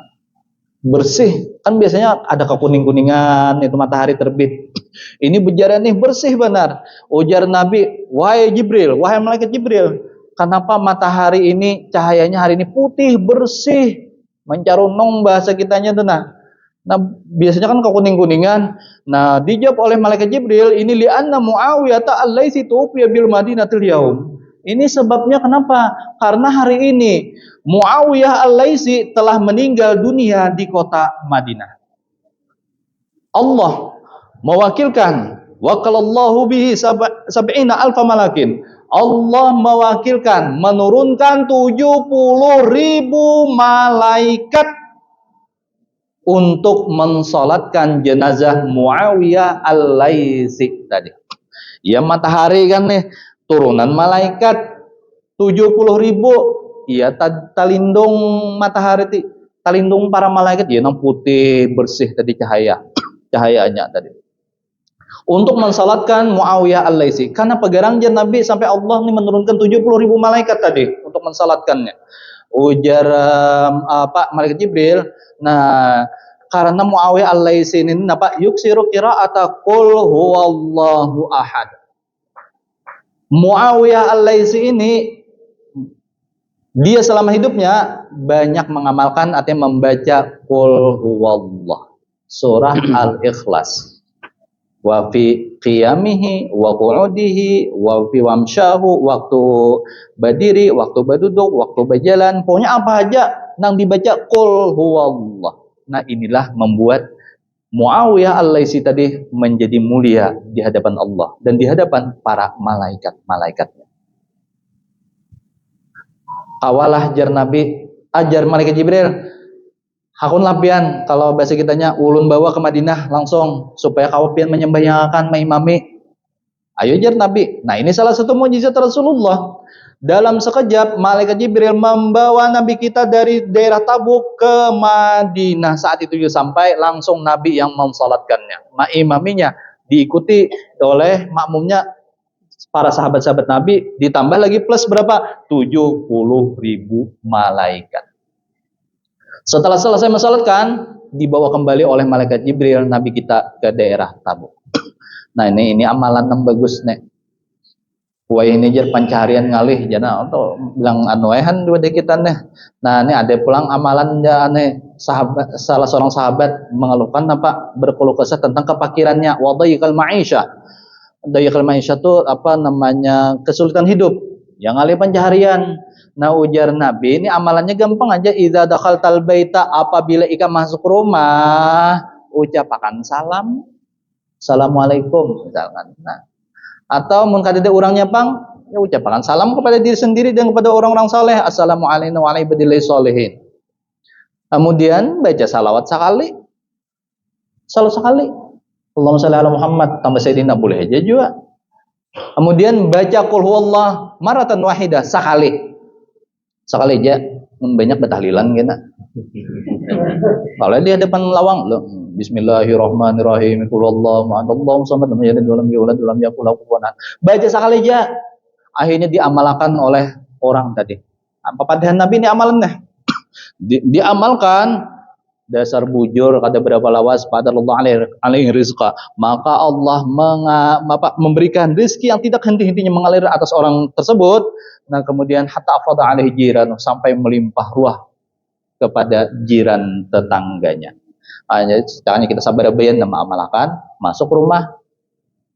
bersih kan biasanya ada kekuning-kuningan itu matahari terbit. Ini berjalan nih bersih benar. Ujar Nabi, wahai Jibril, wahai malaikat Jibril, kenapa matahari ini cahayanya hari ini putih bersih, mencarunung bahasa kitanya tuh nah. Nah, biasanya kan kekuning-kuningan. Nah, dijawab oleh malaikat Jibril, ini li'anna Muawiyah ta'allaisi tufiya bil Madinatil yaum. Ini sebabnya kenapa? Karena hari ini Muawiyah al-Laisi telah meninggal dunia di kota Madinah. Allah mewakilkan, wakalallahu bihi sab'ina alfa malakin. Allah mewakilkan, menurunkan 70.000 malaikat untuk mensolatkan jenazah Muawiyah al-Laisi tadi. Ya matahari kan nih, turunan malaikat 70.000. Iya, talindung matahari, talindung para malaikat, ya nang putih bersih tadi cahayanya tadi. Untuk mensalatkan Muawiyah al-Laisi, karena pegarangnya Nabi sampai Allah ini menurunkan 70.000 malaikat tadi untuk mensalatkannya. Ujar malaikat Jibril, nah karena Muawiyah al-Laisi ini yuksiru qira'ata qul huwallahu ahad. Muawiyah al-Laisi ini dia selama hidupnya banyak mengamalkan artinya membaca qul huwallah, surah Al-Ikhlas. Wa fi qiyamihi wa qu'udihi wa fi wamsyahu, waktu berdiri, waktu berduduk, waktu berjalan, pokoknya apa aja nang dibaca qul huwallah. Nah, inilah membuat Muawiyah al-Laisi tadi menjadi mulia di hadapan Allah dan di hadapan para malaikat-malaikatnya. Kawalah jar Nabi ajar malaikat Jibril, hakun lapian kalau bahasa kitanya ulun bawa ke Madinah langsung supaya kau pian menyembah yang akan mengimami. Ayo jar Nabi. Nah, ini salah satu mukjizat Rasulullah. Dalam sekejap malaikat Jibril membawa Nabi kita dari daerah Tabuk ke Madinah. Saat itu juga sampai langsung Nabi yang mensalatkannya. Mengimaminya diikuti oleh makmumnya para sahabat-sahabat Nabi, ditambah lagi plus berapa? 70.000 malaikat. Setelah selesai mensalatkan, dibawa kembali oleh malaikat Jibril Nabi kita ke daerah Tabuk. Nah, ini amalan yang bagus nih. Wah, ini jar pencarian ngalih jana atau bilang anuehan dua kita nih. Nah, ini ada pulang amalan ya aneh sahabat, salah seorang sahabat mengeluhkan apa berkeluh kesah tentang kepakirannya. Wadayikal ma'isha. Dayikal ma'isha itu apa namanya kesulitan hidup. Yang ngalih pencarian. Nah, ujar Nabi ini amalannya gampang aja. Idza dakhaltal baita, apabila ika masuk rumah ucapkan salam. Assalamualaikum misalkan. Nah, atau mun kadede urangnya pang ya ucapkan salam kepada diri sendiri dan kepada orang-orang saleh. Assalamualaikum wa ibadillahi sholihin. Kemudian baca salawat sekali. Salawat sekali. Allahumma shalli ala Muhammad tambah sayyidina boleh aja juga. Kemudian baca qul huwallah maratan wahidah sekali. Sekali aja banyak bertahlilan gitu. Kalau di hadapan lawang loh. Bismillahirrahmanirrahim. Qul huwallahu ahad Allahus samad lam yalid walam yulad walam yakul lahu kufuwan ahad. Baca sekali aja. Akhirnya diamalkan oleh orang tadi. Apa padahan Nabi ini amalannya? Diamalkan. Dasar bujur kada berapa lawas pada Allah alaihi rizqa. Maka Allah memberikan rezeki yang tidak henti-hentinya mengalir atas orang tersebut. Nah, kemudian hatta afada alaihi jiran sampai melimpah ruah kepada jiran tetangganya. Jadi caranya kita sabar bayan nama amalkan, masuk rumah,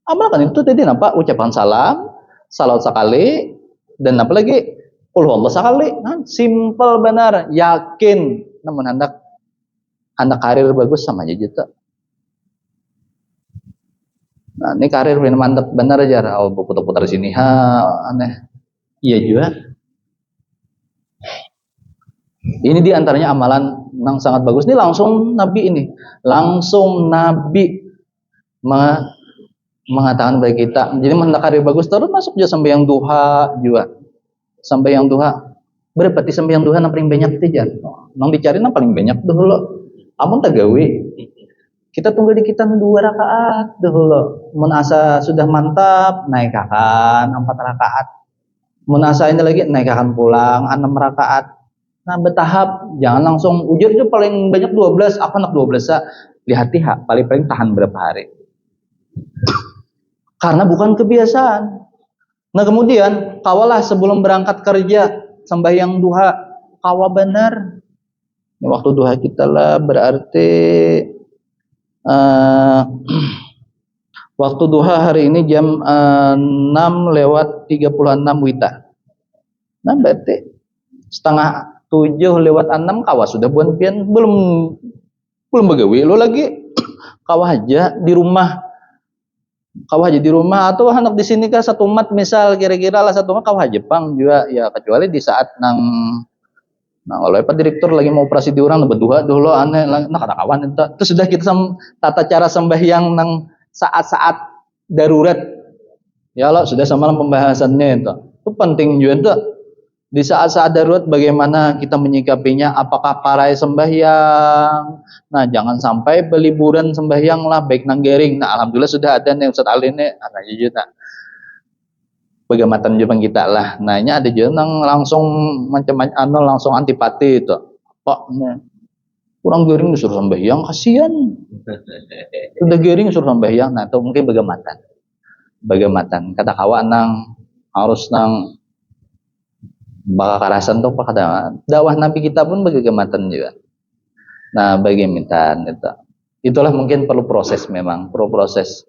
amalkan itu tadi nampak ucapan salam, salawat sekali, dan apa lagi qul huwallahu sekali. Nah, simple benar, yakin. Namun anak karir bagus sama aja gitu. Nah, ini karir mantap benar aja. Oh, putar-putar sini aneh. Iya juga. Ini diantaranya amalan yang sangat bagus. Ini langsung Nabi mengatakan bagi kita. Jadi karir bagus terus masuk juga sembahyang duha juga. Sembahyang duha. Berarti sembahyang duha yang paling banyak aja. Nang dicari yang paling banyak dulu. Amun tak gawe. Kita tunggu di kita 2 rakaat dulu. Mun asa sudah mantap naikkan 4 rakaat. Mun asa ini lagi naikkan pulang 6 rakaat. Nah, bertahap, jangan langsung ujar itu paling banyak 12, aku nak 12 lihat paling tahan berapa hari. Karena bukan kebiasaan. Nah, kemudian kawalah sebelum berangkat kerja sembahyang duha, kawa benar. Ini waktu duha kita lah berarti waktu duha hari ini jam 6:36 wita. Nah, berarti setengah 7:06 kawa sudah buan pian belum begawi lo lagi kawa aja di rumah atau anak di sini kah satu mat misal kira-kira lah satu mat kawa aja pang juga ya kecuali di saat kalau Pak Direktur lagi mau operasi di orang berdua dulu aneh nak ada kawan itu sudah kita tata cara sembahyang nang saat-saat darurat ya lo sudah semalam pembahasannya itu penting juga itu. Di saat-saat darurat bagaimana kita menyikapinya, apakah parai sembahyang. Nah, jangan sampai beliburan sembahyang lah baik nanggering. Nah, alhamdulillah sudah ada nih Ustaz Ali ini anak jujur nah. Bagaimana juga kita lah. Nah, ini ada juga yang langsung macam langsung antipati itu. Pak, kurang gering disuruh sembahyang kasihan. Sudah gering disuruh sembahyang. Nah, itu mungkin bagaimana kata kawan nang harus nang bakal karasan tuh pada dakwah Nabi kita pun bagaimana juga. Nah, bagaimana itulah mungkin perlu proses memang, perlu proses.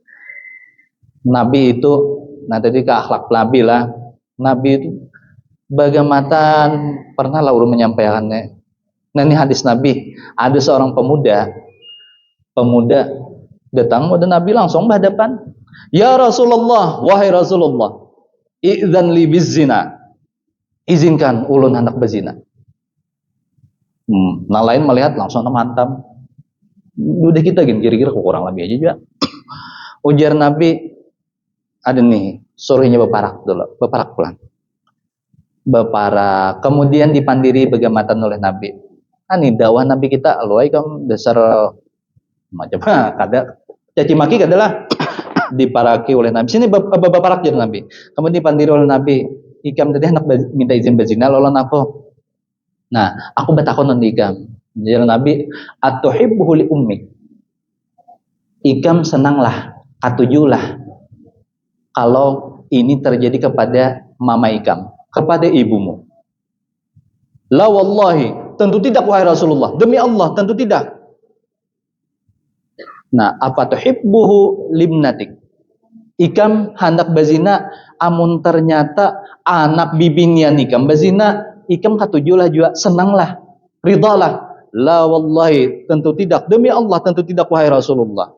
Nabi itu, nah tadi ke akhlak Nabi lah. Nabi itu bagaimana pernah lah urut menyampaikannya. Nah, ini hadis Nabi. Ada seorang pemuda datang kepada Nabi langsung berhadapan. Ya Rasulullah, wahai Rasulullah, idzan li bizina. Izinkan ulun hendak berzina. Nah lain melihat langsung mantap. Udah kita gini kira-kira kurang lebih aja juga. Ujar Nabi, ada nih suruhnya beparak dulu, beparak pulang. Beparak, kemudian dipandiri begamatan oleh Nabi. Ini dakwah Nabi kita, alwai kam dasar macam kada caci maki kadalah diparaki oleh Nabi. Sini beparak jadi Nabi. Kemudian dipandiri oleh Nabi. Ikam tadi hendak minta izin berzina lawan aku. Nah, aku bertakon dengan Ikam. Jadi Nabi, atuhibbuhu li ummik. Ikam senanglah, katujulah kalau ini terjadi kepada mama Ikam, kepada ibumu. La wallahi, tentu tidak wahai Rasulullah. Demi Allah, tentu tidak. Nah, apa tuhibbuhu limnatik? Ikam hendak berzina, amun ternyata anak bibinya Ikam berzina, Ikam katujulah juga, senanglah, ridalah. La wallahi, tentu tidak. Demi Allah, tentu tidak wahai Rasulullah.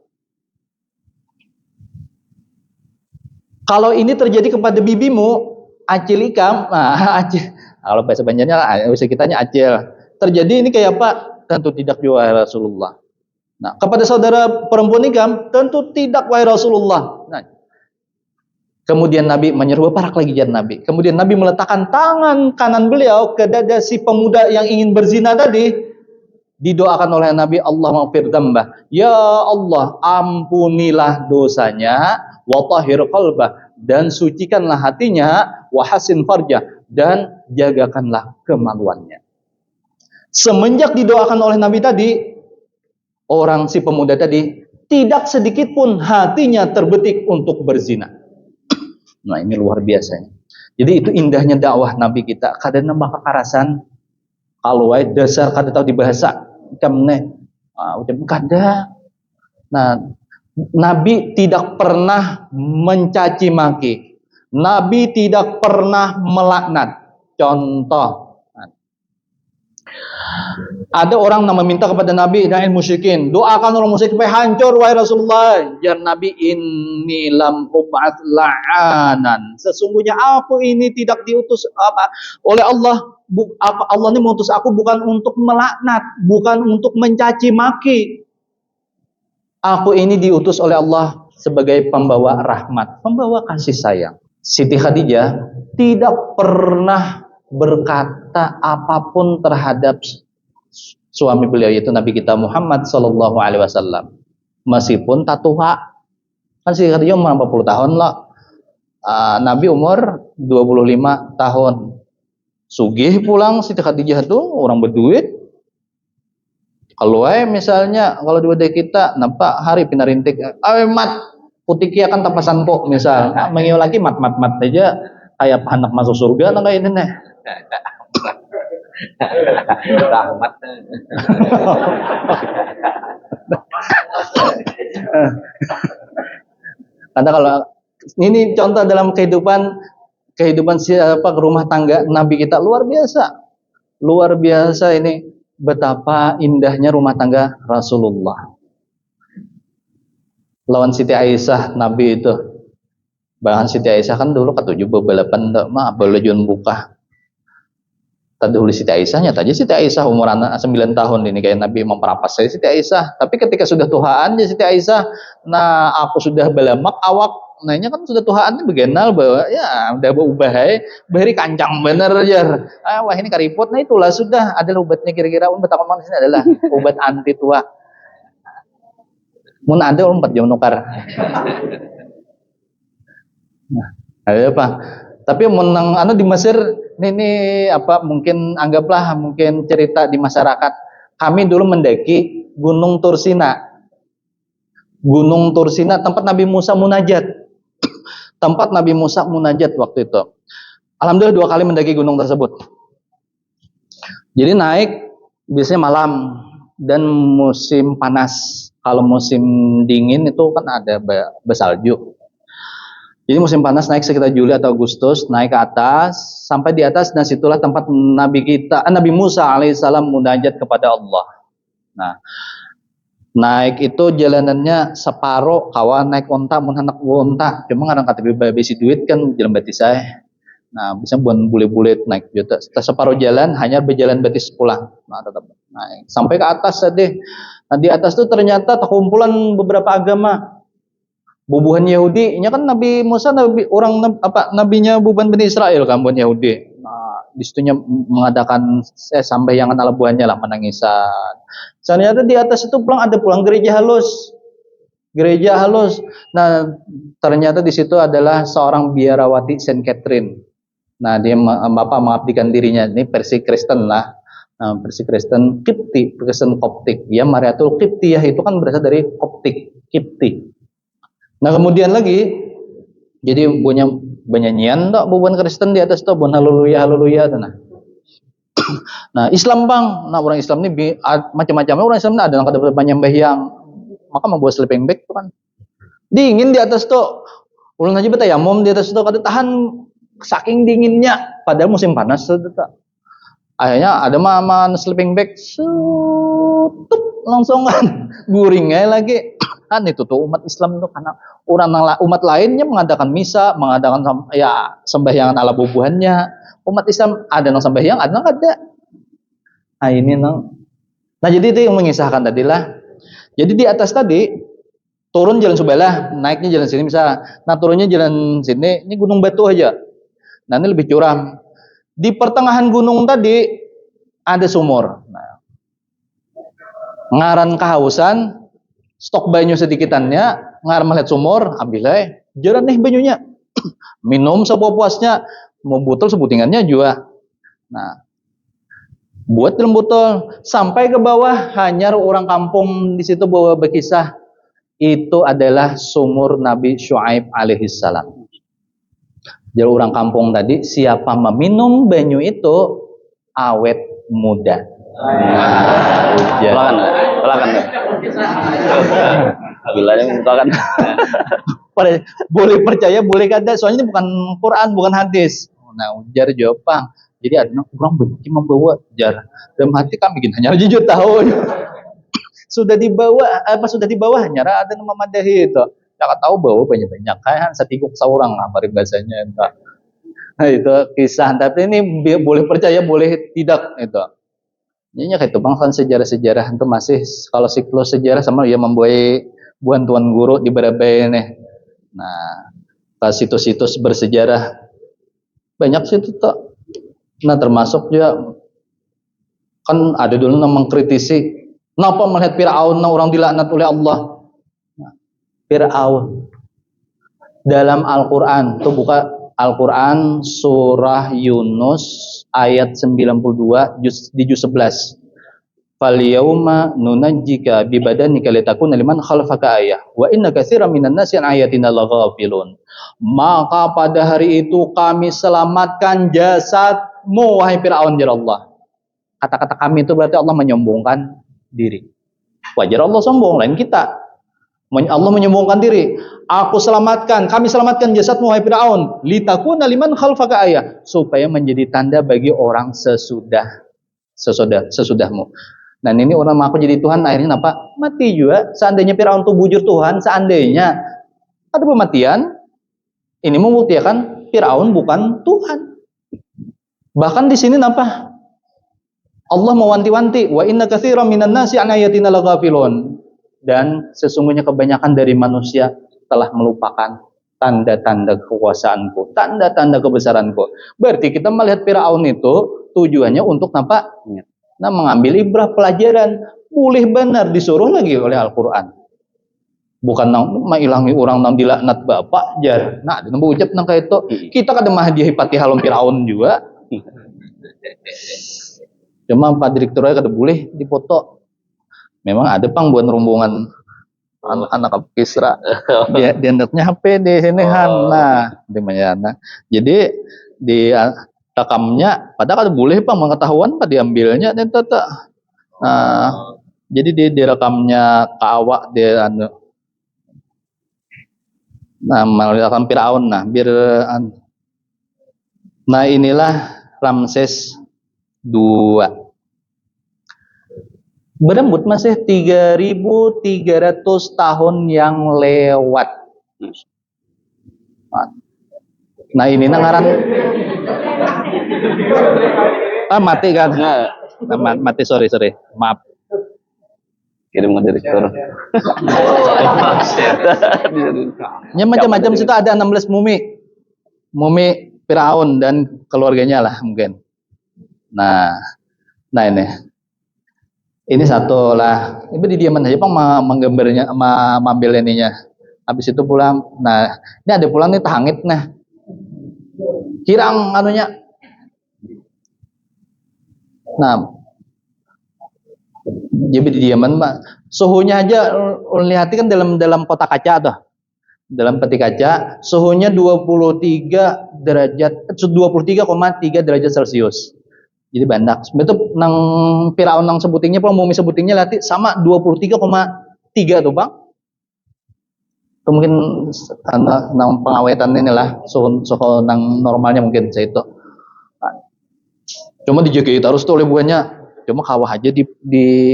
Kalau ini terjadi kepada bibimu, acil Ikam, nah acil. Kalau bahasa Banjarnya, bahasa kitanya acil. Terjadi ini kayak apa? Tentu tidak juga wahai Rasulullah. Nah, kepada saudara perempuan Ikam, tentu tidak wahai Rasulullah. Nah, kemudian Nabi menyuruh beparak lagi jar Nabi. Kemudian Nabi meletakkan tangan kanan beliau ke dada si pemuda yang ingin berzina tadi. Didoakan oleh Nabi, Allah maghfir dzambah. Ya Allah, ampunilah dosanya, wa tahhir qalbah, dan sucikanlah hatinya, wa hasin farjah, dan jagakanlah kemaluannya. Semenjak didoakan oleh Nabi tadi, orang si pemuda tadi tidak sedikit pun hatinya terbetik untuk berzina. Nah, ini luar biasa. Jadi itu indahnya dakwah Nabi kita. Kadang nambah kekerasan, kalau dasar kada tahu dibahasa kamne udah kada. Nah, Nabi tidak pernah mencaci maki. Nabi tidak pernah melaknat. Contoh, ada orang yang meminta kepada Nabi dan musyrikin, doakan orang musyrik supaya hancur wahai Rasulullah. Jar Nabi, inni lam ub'ats la'anan. Sesungguhnya aku ini tidak diutus oleh Allah. Allah ini mengutus aku bukan untuk melaknat, bukan untuk mencaci maki. Aku ini diutus oleh Allah sebagai pembawa rahmat, pembawa kasih sayang. Siti Khadijah tidak pernah berkata apapun terhadap suami beliau, yaitu Nabi kita Muhammad Sallallahu Alaihi Wasallam, meskipun tak tua. Kan Siti Khadijah umur 40 tahun lah, Nabi umur 25 tahun. Sugih pulang Siti Khadijah tuh orang berduit. Kalau misalnya kalau di wadah kita nampak hari pinarintik, mat putih kan tapasan pok misal, mengiu lagi mat aja kayak anak masuk surga nggak ini nih. Rahmat. Karena kalau ini contoh dalam kehidupan siapa rumah tangga Nabi kita luar biasa ini, betapa indahnya rumah tangga Rasulullah. Lawan Siti Aisyah Nabi itu, bahkan Siti Aisyah kan dulu ketujuh bebelapan belajun buka. Tadi dulu Siti Aisyahnya tadi Siti Aisyah umur 9 tahun ini kayak Nabi memperapas saya Siti Aisyah. Tapi ketika sudah tuhaan ya Siti Aisyah, nah aku sudah belamak awak. Nanya kan sudah tuhaan begenal bahwa ya udah berubah beri kancang bener aja. Wah ini karipot. Nah itulah sudah adalah obatnya kira-kira betapa manis ini adalah obat anti tua. Mun ada 4 jam nukar. Nah, ada apa? Tapi menang di Mesir ini apa mungkin anggaplah mungkin cerita di masyarakat. Kami dulu mendaki Gunung Tursina. Gunung Tursina tempat Nabi Musa munajat. Tempat Nabi Musa munajat waktu itu. Alhamdulillah 2 kali mendaki gunung tersebut. Jadi naik biasanya malam dan musim panas. Kalau musim dingin itu kan ada bersalju. Jadi musim panas naik sekitar Juli atau Agustus, naik ke atas, sampai di atas, dan situlah tempat Nabi Musa alaihissalam munajat kepada Allah. Nah, naik itu jalanannya separuh, kawan naik onta, mun anak onta, cuma ngarang kata besi duit kan jalan bati saya. Nah, bisa buan bule-bule naik juta. Separuh jalan hanya berjalan betis pulang. Nah, tetap naik sampai ke atas tadi. Nah, di atas tuh ternyata terkumpulan beberapa agama. Bubuhan Yahudi, nya kan Nabi Musa nabinya bubuhan Bani Israel kan bubuhan Yahudi. Nah, di situnya mengadakan sambayangan ala buahnya lah menangisan. Ternyata di atas itu ada pulang gereja halus. Gereja halus. Nah, ternyata di situ adalah seorang biarawati Saint Catherine. Nah, dia mengabdikan dirinya, ini versi Kristen lah. Nah, versi Kristen Kipti, Kristen Koptik. Ya, Mariatul Kiptiyah itu kan berasal dari Koptik, Kipti. Nah, kemudian lagi, jadi punya nyanyian tak bukan Kristen di atas tuh, bukan haleluya haleluya tuh. Nah, Islam bang, nah orang Islam ini macam-macamnya orang Islam ada yang kada banyak yang maka membuat sleeping bag tuh kan dingin di atas tuh, ulun aja betayamum di atas tuh kada tahan saking dinginnya, padahal musim panas tuh. Akhirnya ada mama sleeping bag, tutup langsung kan, guringnya lagi. Kan itu tuh umat Islam itu karena umat lainnya mengadakan misa, mengadakan ya sembahyangan ala bubuhannya. Umat Islam ada yang sembahyang, ada yang ada. Nah ini nang. Nah jadi itu yang mengisahkan tadi lah. Jadi di atas tadi turun jalan sebelah, naiknya jalan sini misalnya. Nah turunnya jalan sini, ini gunung batu aja. Nah ini lebih curam. Di pertengahan gunung tadi ada sumur. Nah, ngaran kehausan, stok banyu sedikitannya, ngar melihat sumur, ambil aja, jalan nih banyunya, minum sepuasnya, mau botol sebutingannya juga. Nah, buat dalam botol, sampai ke bawah, hanya orang kampung di situ bawa berkisah, itu adalah sumur Nabi Syuaib alaihissalam. Jadi orang kampung tadi, siapa meminum banyu itu, awet muda. Pelakan. Bilangnya kan. Boleh percaya, boleh kada. Soalnya ini bukan Quran, bukan hadis. Nah, ujar Jepang. Jadi ada orang benci membawa jar. Dalam hati kami bikin hanya 7 tahun. sudah di bawah hanya ada nama madahi itu. Tidak tahu bahwa banyak-banyak kayak setiguk seorang lah bari bahasanya itu. Nah, itu kisah. Tapi ini boleh percaya, boleh tidak itu. Ini kayak itu bang, sejarah-sejarah itu masih kalau siklus sejarah sama ya membuat buan tuan guru di Barabai nih. Nah, ke situs-situs bersejarah banyak situ tuh. Nah, termasuk juga kan ada dulu yang mengkritisi kenapa melihat Fir'aun orang dilaknat oleh Allah. Nah, Fir'aun dalam Al-Qur'an tuh buka Al-Qur'an surah Yunus ayat 92 di juz 11. Fal yauma nunajjika bi badanika litakuna liman khalfaka ayah wa inna katsiran minan nasi an ayatina laghafilun. Maka pada hari itu kami selamatkan jasadmu wahai Firaun, ya Allah. Kata-kata kami itu berarti Allah menyombongkan diri. Wajar Allah sombong, lain kita. Allah menyombongkan diri. Kami selamatkan jasadmu wahai Firaun, litakuna liman khalfaka ayah, supaya menjadi tanda bagi orang sesudahmu. Dan ini orang mengaku jadi Tuhan, akhirnya apa? Mati juga. Seandainya Firaun itu bujur Tuhan, seandainya ada pematian, ini membuktikan Firaun bukan Tuhan. Bahkan di sini apa? Allah mewanti-wanti, wa inna katsiran minan nasi an ayatina laghafilun. Dan sesungguhnya kebanyakan dari manusia telah melupakan tanda-tanda kekuasaanku, tanda-tanda kebesaranku. Berarti kita melihat Firaun itu tujuannya untuk apa? Nah, mengambil ibrah pelajaran. Boleh benar disuruh lagi oleh Al-Quran. Bukan mengilangi orang nang dilaknat bapak jar. Nah, ada nambah ucap nang kayak itu. Kita kada mah dihipati halom Firaun juga. Cuma Pak Direkturnya kada boleh dipoto. Memang ada pang buat rombongan anak-anak Kisra. Dia netnya HP di sini Han. Nah, di mana? Jadi di rekamnya, padahal kada boleh pang mengetahuan pak diambilnya dan tata. Nah, jadi di rekamnya kawak dia nah melalui Firaun. Nah inilah Ramses II. Berembut masih 3.300 tahun yang lewat. Nah ini ngaran Mati kan? Nah, Mati, sorry. Maaf. kirim ke direktur. Ya macam-macam situ ada 16 mumi. Mumi Firaun dan keluarganya lah mungkin. Nah ini. Ini satu lah. Ibu didiaman aja Bang menggambarnya, mengambil ininya. Habis itu pulang. Nah, ini ada pulang nih tahangit nah. Hirang anunya. Nah, jadi didiaman Mbak. Suhunya aja lihat kan dalam kotak kaca tuh. Dalam peti kaca, suhunya 23 derajat 23,3 derajat Celcius. Jadi banyak. Betul nang Firaun nang sebutingnya mumi sebutingnya latih sama 23,3 tuh Bang. Itu mungkin nang pengawetan inilah suhu nang normalnya mungkin saya itu. Cuma dijaga terus tuh oleh buahnya. Cuma kawah aja di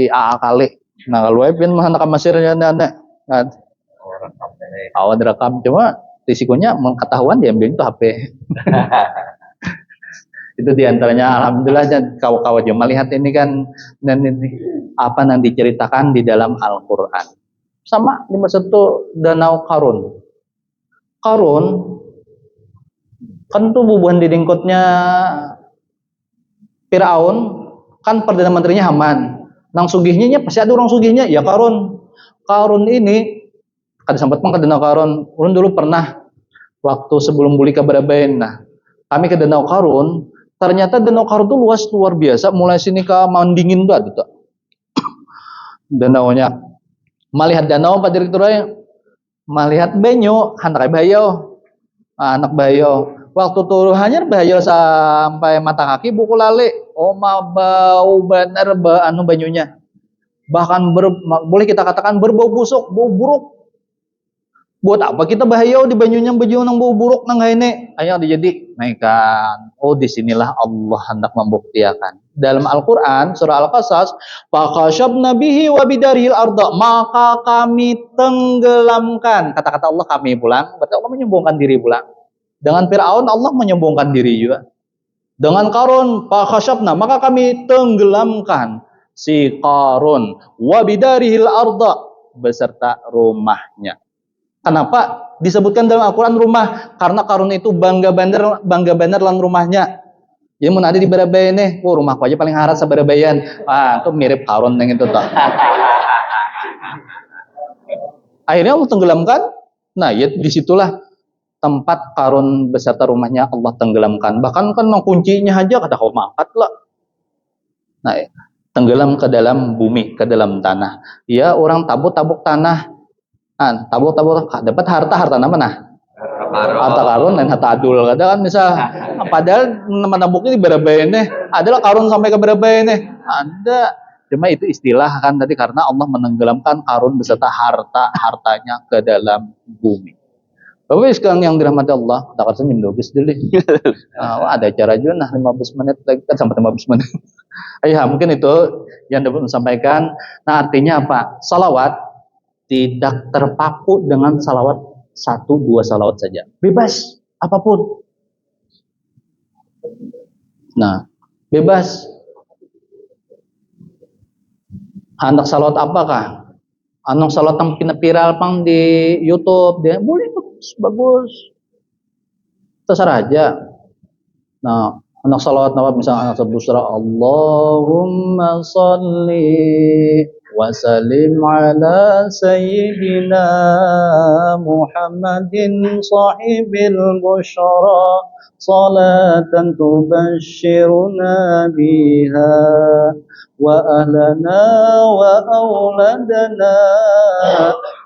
AA kali. Nah kalau pin mah anak masirnya ada. Awal direkam cuma risikonya mengetahuan diambil itu HP. Itu diantaranya alhamdulillah dan kawan-kawan cuma lihat ini kan dan ini apa yang diceritakan di dalam Al-Quran. Sama di masa itu Danau Karun. Karun kan tuh bubuhan di lingkutnya Firaun kan perdana menterinya Haman. Nang sugihnya pasti ada orang sugihnya ya Karun. Karun ini kada sempat ke Danau Karun. Ulun dulu pernah waktu sebelum buli ke Barabain. Nah, kami ke Danau Karun. Ternyata Danau Karun itu luar biasa. Mulai sini ke Mandingin tuh ada tuh. Danaunya. Melihat danau Pak Direkturnya. Melihat banyu, anak bayo. Anak bayo. Waktu turuhannya bayo sampai mata kaki buku lali. Oma bau bener anu banyunya. Bahkan boleh kita katakan berbau busuk, bau buruk. Buat apa kita bahaya di banyunya baju nang bau buruk nang ini? Ayo dijadi naikkan. Oh disinilah Allah hendak membuktikan. Dalam Al-Quran surah Al-Qasas, "Fakhasyabna bihi wa bidarihil arda." Maka kami tenggelamkan. Kata-kata Allah kami pulang, berarti Allah menyombongkan diri pulang. Dengan Firaun Allah menyombongkan diri juga. Dengan Qarun, fakhasyabna, maka kami tenggelamkan si Qarun wa bidarihil arda beserta rumahnya. Kenapa disebutkan dalam Al-Quran rumah? Karena Qarun itu bangga bener lan rumahnya. Jadi mau nanti di Barabayan nih, rumahku aja paling haras sa Barabayan. Itu mirip Qarun yang itu toh. Akhirnya Allah tenggelamkan. Nah, ya disitulah tempat Qarun beserta rumahnya Allah tenggelamkan. Bahkan kan kuncinya aja kata kau mangkat lah. Nah, tenggelam ke dalam bumi, ke dalam tanah. Ya orang tabuk tanah. Tabuk dapat harta nama nah. Harta karun dan harta adul. Kadang kan misal padahal nama-namuknya di Barabayan adalah karun sampai ke Barabayan ada. Cuma itu istilah kan tadi karena Allah menenggelamkan karun beserta hartanya ke dalam bumi. Bapak sekarang yang dirahmati Allah, tak akan senyum 12 dulu. Ada acara juga nah 15 menit lagi kan sampai 15 menit. Ya mungkin itu yang dapat disampaikan. Nah artinya apa? Salawat tidak terpaku dengan salawat 1-2 salawat saja. Bebas apapun. Nah, bebas. Hendak salawat apakah? Hendak salawat yang viral pang di YouTube dia boleh bagus. Terserah aja. Nah, hendak salawat misalnya anak sebusra Allahumma sholli wa sallim ala sayyidina Muhammadin sahibil busyara salatan tubashshiruna biha wa ahlana wa auladana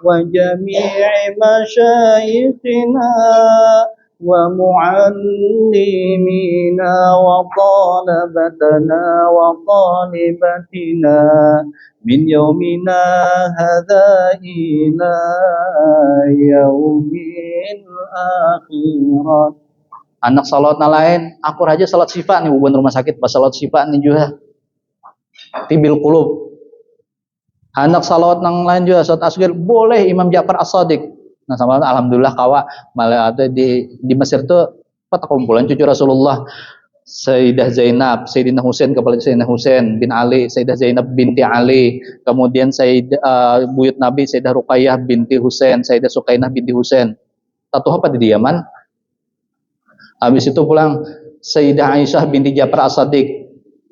wa jami'i masyayikhina wa muallimina wa talabatana wa talibatina min yaumina hadza ila yaumil akhirat. Anak salat lain, aku aja salat syifa nih bukan rumah sakit, pas salat syifa nih juga. Tibil qulub. Anak salawat nang lain juga salat asghar boleh Imam Ja'far As-Shadiq. Nah sama alhamdulillah kawa malah ada di Mesir tuh apa kumpulan cucu Rasulullah Sayyidah Zainab, Sayyidina Husain kepada Sayyidina Husain bin Ali, Sayyidah Zainab binti Ali, kemudian buyut Nabi Sayyidah Ruqayyah binti Husain, Sayyidah Sukainah binti Husain. Satu apa di Yaman? Habis itu pulang Sayyidah Aisyah binti Ja'far As-Sadiq,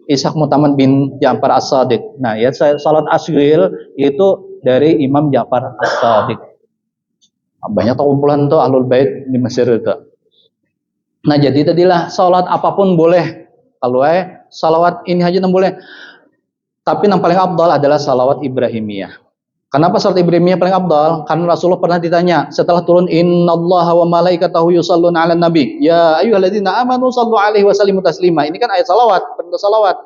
Ishaq Mutaman bin Ja'far As-Sadiq. Nah, ya salat asghil itu dari Imam Ja'far As-Sadiq. Banyak kumpulan tuh Ahlul Bait di Mesir itu. Nah, jadi tadilah salat apapun boleh. Kalau salawat ini aja yang boleh. Tapi yang paling afdal adalah salawat Ibrahimiyah. Kenapa salat Ibrahimiyah paling afdal? Karena Rasulullah pernah ditanya setelah turun innallaha wa malaikatahu yusholluna 'alan nabi. Ya ayyuhalladzina amanu shallu 'alaihi wa sallimu taslima. Ini kan ayat salawat, perintah salawat.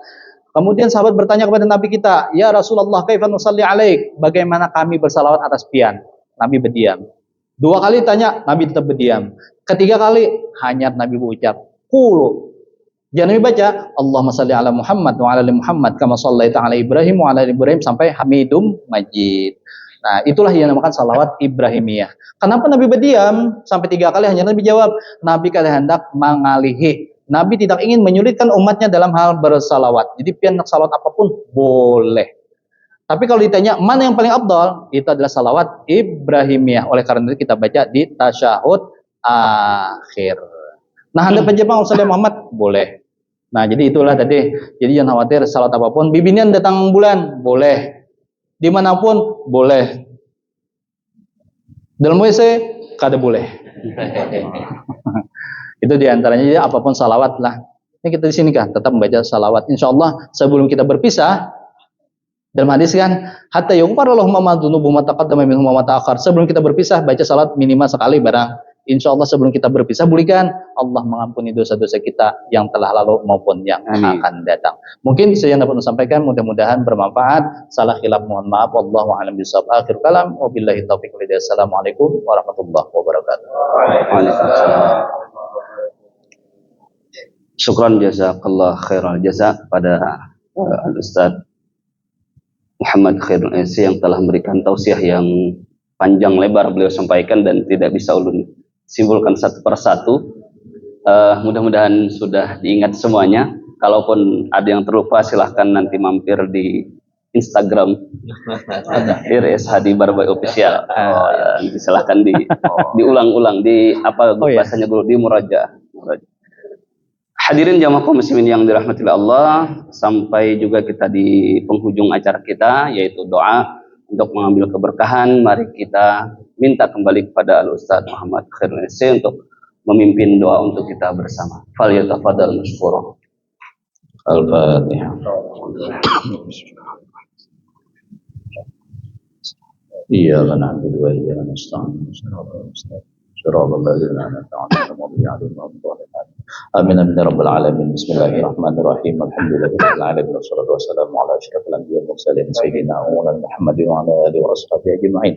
Kemudian sahabat bertanya kepada Nabi kita, "Ya Rasulullah, kaifa nusalli 'alaik?" Bagaimana kami bersalawat atas pian? Nabi berdiam. Dua kali tanya, Nabi tetap berdiam. Ketiga kali, hanya Nabi berucap, "Qulu." Jangan Nabi baca, Allahumma salli ala Muhammad wa ala ali Muhammad kama shallaita ala Ibrahim wa ala ali Ibrahim sampai Hamidum Majid. Nah, itulah yang dinamakan salawat Ibrahimiyah. Kenapa Nabi berdiam sampai 3 kali? Hanya Nabi jawab, Nabi kalian hendak mengalihi. Nabi tidak ingin menyulitkan umatnya dalam hal bersalawat. Jadi pian nak salawat apapun boleh. Tapi kalau ditanya mana yang paling afdal, itu adalah salawat Ibrahimiyah. Oleh karena itu kita baca di tasyahud akhir. Nah, Anda penjepang Rasulullah Muhammad boleh. Nah, jadi itulah tadi. Jadi jangan khawatir salat apapun. Bibinian datang bulan boleh. Dimanapun boleh. Dalam WC kada boleh. Itu diantaranya. Jadi apapun salawat lah. Ini kita di sini kan tetap membaca salawat. Insya Allah sebelum kita berpisah. Dalam hadis kan, hatta yughfar lahum ma dzunubuhum ma taqaddama minhum wa ma ta'akhkhar. Sebelum kita berpisah baca salat minimal sekali barang. Insya Allah sebelum kita berpisah bolehkan Allah mengampuni dosa-dosa kita yang telah lalu maupun yang akan datang. Mungkin saya dapat sampaikan, mudah-mudahan bermanfaat. Salah khilaf mohon maaf. Wallahu a'lam bishawab. Akhir kalam. Wabillahi taufiq wal hidayah. Assalamualaikum warahmatullahi wabarakatuh. Waalaikumsalam. Syukran jazakallah khairal jazak pada Al-Ustaz Muhammad Khairul Esi yang telah memberikan tausiah yang panjang lebar beliau sampaikan dan tidak bisa ulun simpulkan satu persatu. Mudah-mudahan sudah diingat semuanya. Kalaupun ada yang terlupa silahkan nanti mampir di Instagram RSHD Barbai Official. Silahkan diulang-ulang di apa bahasanya dulu di murajaah. Hadirin jamaah kaum muslimin yang dirahmati Allah, sampai juga kita di penghujung acara kita yaitu doa untuk mengambil keberkahan. Mari kita minta kembali kepada Al-Ustaz Muhammad Khairul Esi untuk memimpin doa untuk kita bersama. Falyatafadhal mashkura. Al-Fatihah. Iyyaka na'budu wa iyyaka nasta'in. صراط الذين أنعمت عليهم غير المغضوب عليهم. آمين آمين يا رب العالمين. بسم الله الرحمن الرحيم. الحمد لله رب العالمين والصلاة والسلام على أشرف الأنبياء والمرسلين سيدنا ومولانا محمد وعلى آله وأصحابه أجمعين.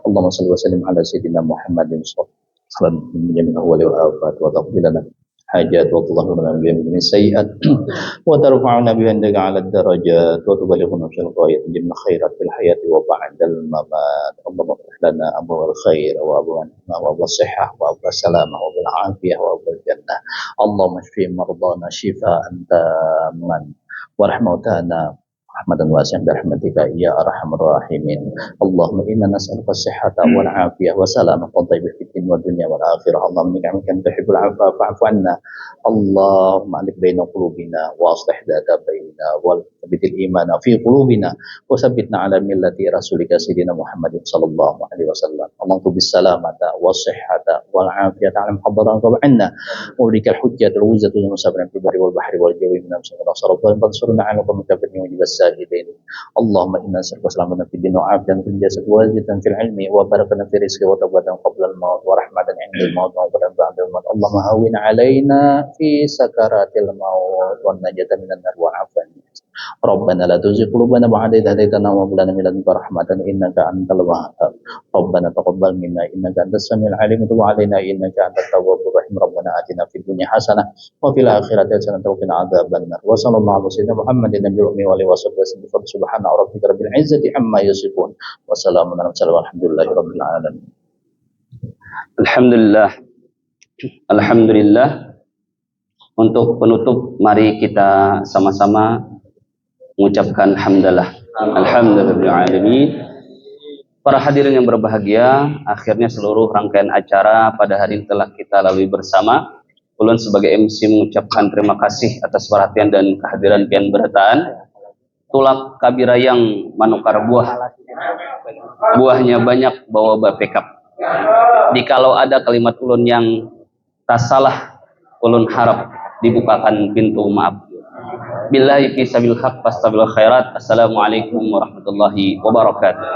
اللهم صل وسلم على سيدنا محمد صلى الله عليه وسلم من جميع الأهوال والآفات وتغفر لنا حاجات وتطهر لنا من السيئات وترفعنا بها عندك على الدرجات وتبلغنا في الغاية من الخيرات في الحياة وبعد الممات. اللهم افتح لنا أبواب الخير وأبواب الصحة وأبواب السلامة وأبواب العافية وأبواب الجنة. اللهم اشف مرضانا شفاء تاما وارحم موتانا رحمة واسعة برحمتك يا أرحم الراحمين. اللهم إنا نسألك الصحة والعافية وسلامة والطيب في الدين والدنيا والآخرة. اللهم إنك من تحب العفو فاعف عنا. اللهم ألف بين قلوبنا وأصلح ذات بيننا وثبت الإيمان في قلوبنا وثبتنا على ملة رسولك سيدنا محمد صلى الله عليه وسلم. اللهم بالسلامة والصحة والعافية على محضرنا وعنا وبك الحجة الوزة والمصابرة في البر والبحر والجو من أمسك ونصر وانصرنا على قوم الكافرين وجب الساجدين. اللهم إنا نسألك سلامة في الدين وعافية في الجسد وزيادة في العلم وبركة في الرزق وتوبة قبل الموت ورحمة عند الموت وغفرة بعد الموت. اللهم هون علينا في سكرات الموت والنجاة من النار والعافية. ربنا لا تزغ قلوبنا بعد إذ هديتنا وهب لنا من لدنك رحمة إنك أنت الوهاب. ربنا تقبل منا إنك أنت السميع العليم وتب علينا إنك أنت التواب الرحيم. ربنا آتنا في الدنيا حسنة وفي الآخرة حسنة وقنا عذاب النار. وصلى الله على سيدنا محمد النبي الأمي وعلى آله وصحبه وسلم. سبحان ربك رب العزة عما يصفون وسلام على المرسلين والحمد لله رب العالمين. Alhamdulillah. Alhamdulillah. Untuk penutup, mari kita sama-sama mengucapkan hamdalah. Alhamdulillahirrahmanirrahim. Para hadirin yang berbahagia, akhirnya seluruh rangkaian acara pada hari ini telah kita lalui bersama. Ulun sebagai MC mengucapkan terima kasih atas perhatian dan kehadiran pian berataan. Tulak kabirayang manukar buah. Buahnya banyak bawa bapekap. Jikalau ada kalimat ulun yang tak salah, ulun harap dibukakan pintu maaf. Billahi fi sabil haq fastabil khairat. Assalamualaikum warahmatullahi wabarakatuh.